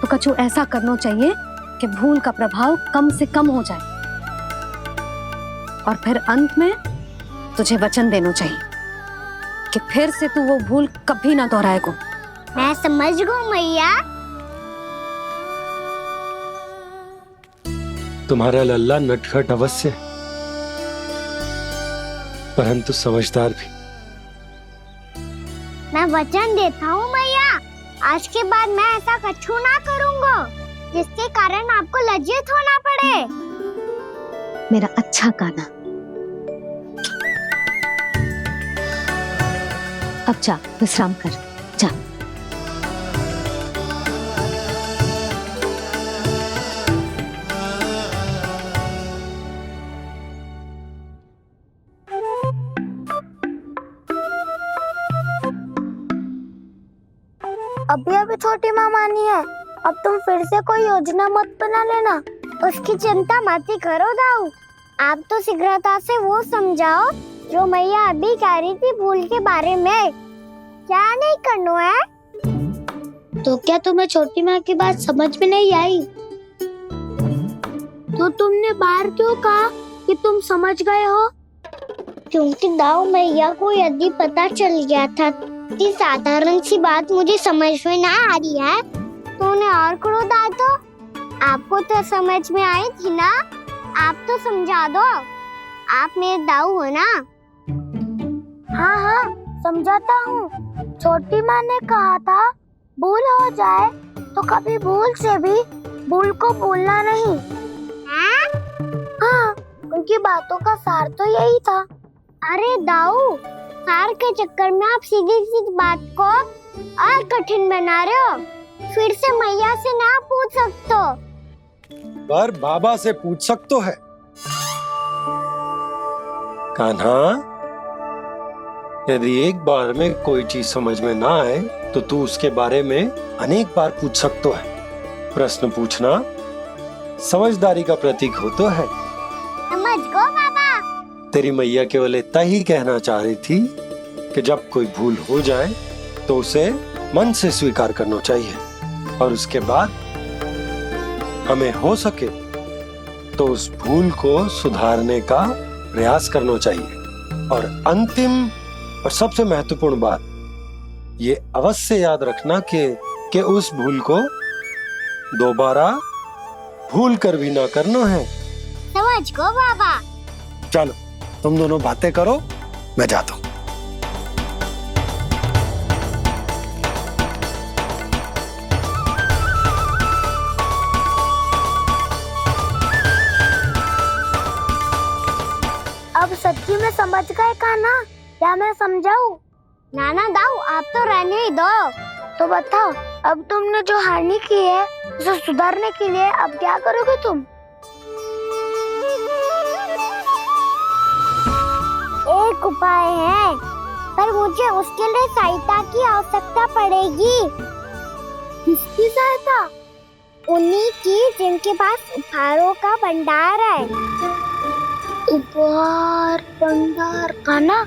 तो कछु ऐसा करना चाहिए कि भूल का प्रभाव कम से कम हो जाए। और फिर अंत में तुझे वचन देना चाहिए कि फिर से तू वो भूल कभी ना दोहराएगा। मैं समझ गई मैया। तुम्हारा लल्ला नटखट अवश्य है, परंतु समझदार भी। मैं वचन देता हूँ मैया, आज के बाद मैं ऐसा कछु ना करूँगा जिसके कारण आपको लज्जित होना पड़े। मेरा अच्छा कान्हा, अब जा विश्राम कर, जा। अभी अभी छोटी माँ मानी है, अब तुम फिर से कोई योजना मत बना लेना। उसकी चिंता मत ही करो दाऊ। आप तो शीघ्रता से वो समझाओ जो मैया अभी कह रही थी भूल के बारे में। क्या नहीं करना है? तो क्या तुम्हें छोटी माँ की बात समझ में नहीं आई? तो तुमने बाहर क्यों कहा कि तुम समझ गए हो? क्योंकि दाऊ मैया को यदि पता चल गया था कि साधारण सी बात मुझे समझ में ना आ रही है तो उन्हें और क्रोध आया। तो आपको तो समझ में आई थी ना, आप तो समझा दो। आप मेरे दाऊ हो ना। हाँ हाँ समझाता हूँ। छोटी माँ ने कहा था भूल हो जाए तो कभी भूल से भी भूल को भूलना नहीं। हाँ, उनकी बातों का सार तो यही था। अरे दाऊ, सार के चक्कर में आप सीधी सीधी बात को और कठिन बना रहे हो। फिर से मैया से ना पूछ सकते, पर बाबा से पूछ सकते है। कान्हा, यदि एक बार में कोई चीज समझ में ना आए तो तू उसके बारे में अनेक बार पूछ सकते है। प्रश्न पूछना समझदारी का प्रतीक होता है। समझ गो बाबा। तेरी मैया केवल इतना ही कहना चाह रही थी कि जब कोई भूल हो जाए तो उसे मन से स्वीकार करना चाहिए और उसके बाद हमें हो सके तो उस भूल को सुधारने का प्रयास करना चाहिए। और अंतिम और सबसे महत्वपूर्ण बात ये अवश्य याद रखना कि उस भूल को दोबारा भूल कर भी ना करना है। समझ गो बाबा। चलो तुम दोनों बातें करो, मैं जाता हूँ। अब सच्ची में समझ गए कान्हा? क्या मैं समझाऊं? नाना दाऊ, आप तो रहने ही दो। तो बताओ, अब तुमने जो हानि की है उसे सुधारने के लिए अब क्या करोगे तुम? एक उपाय है, पर मुझे उसके लिए सहायता की आवश्यकता पड़ेगी। किसकी सहायता? उन्हीं की जिनके पास उपहारों का भंडार है। उपहार भंडार? कान्हा,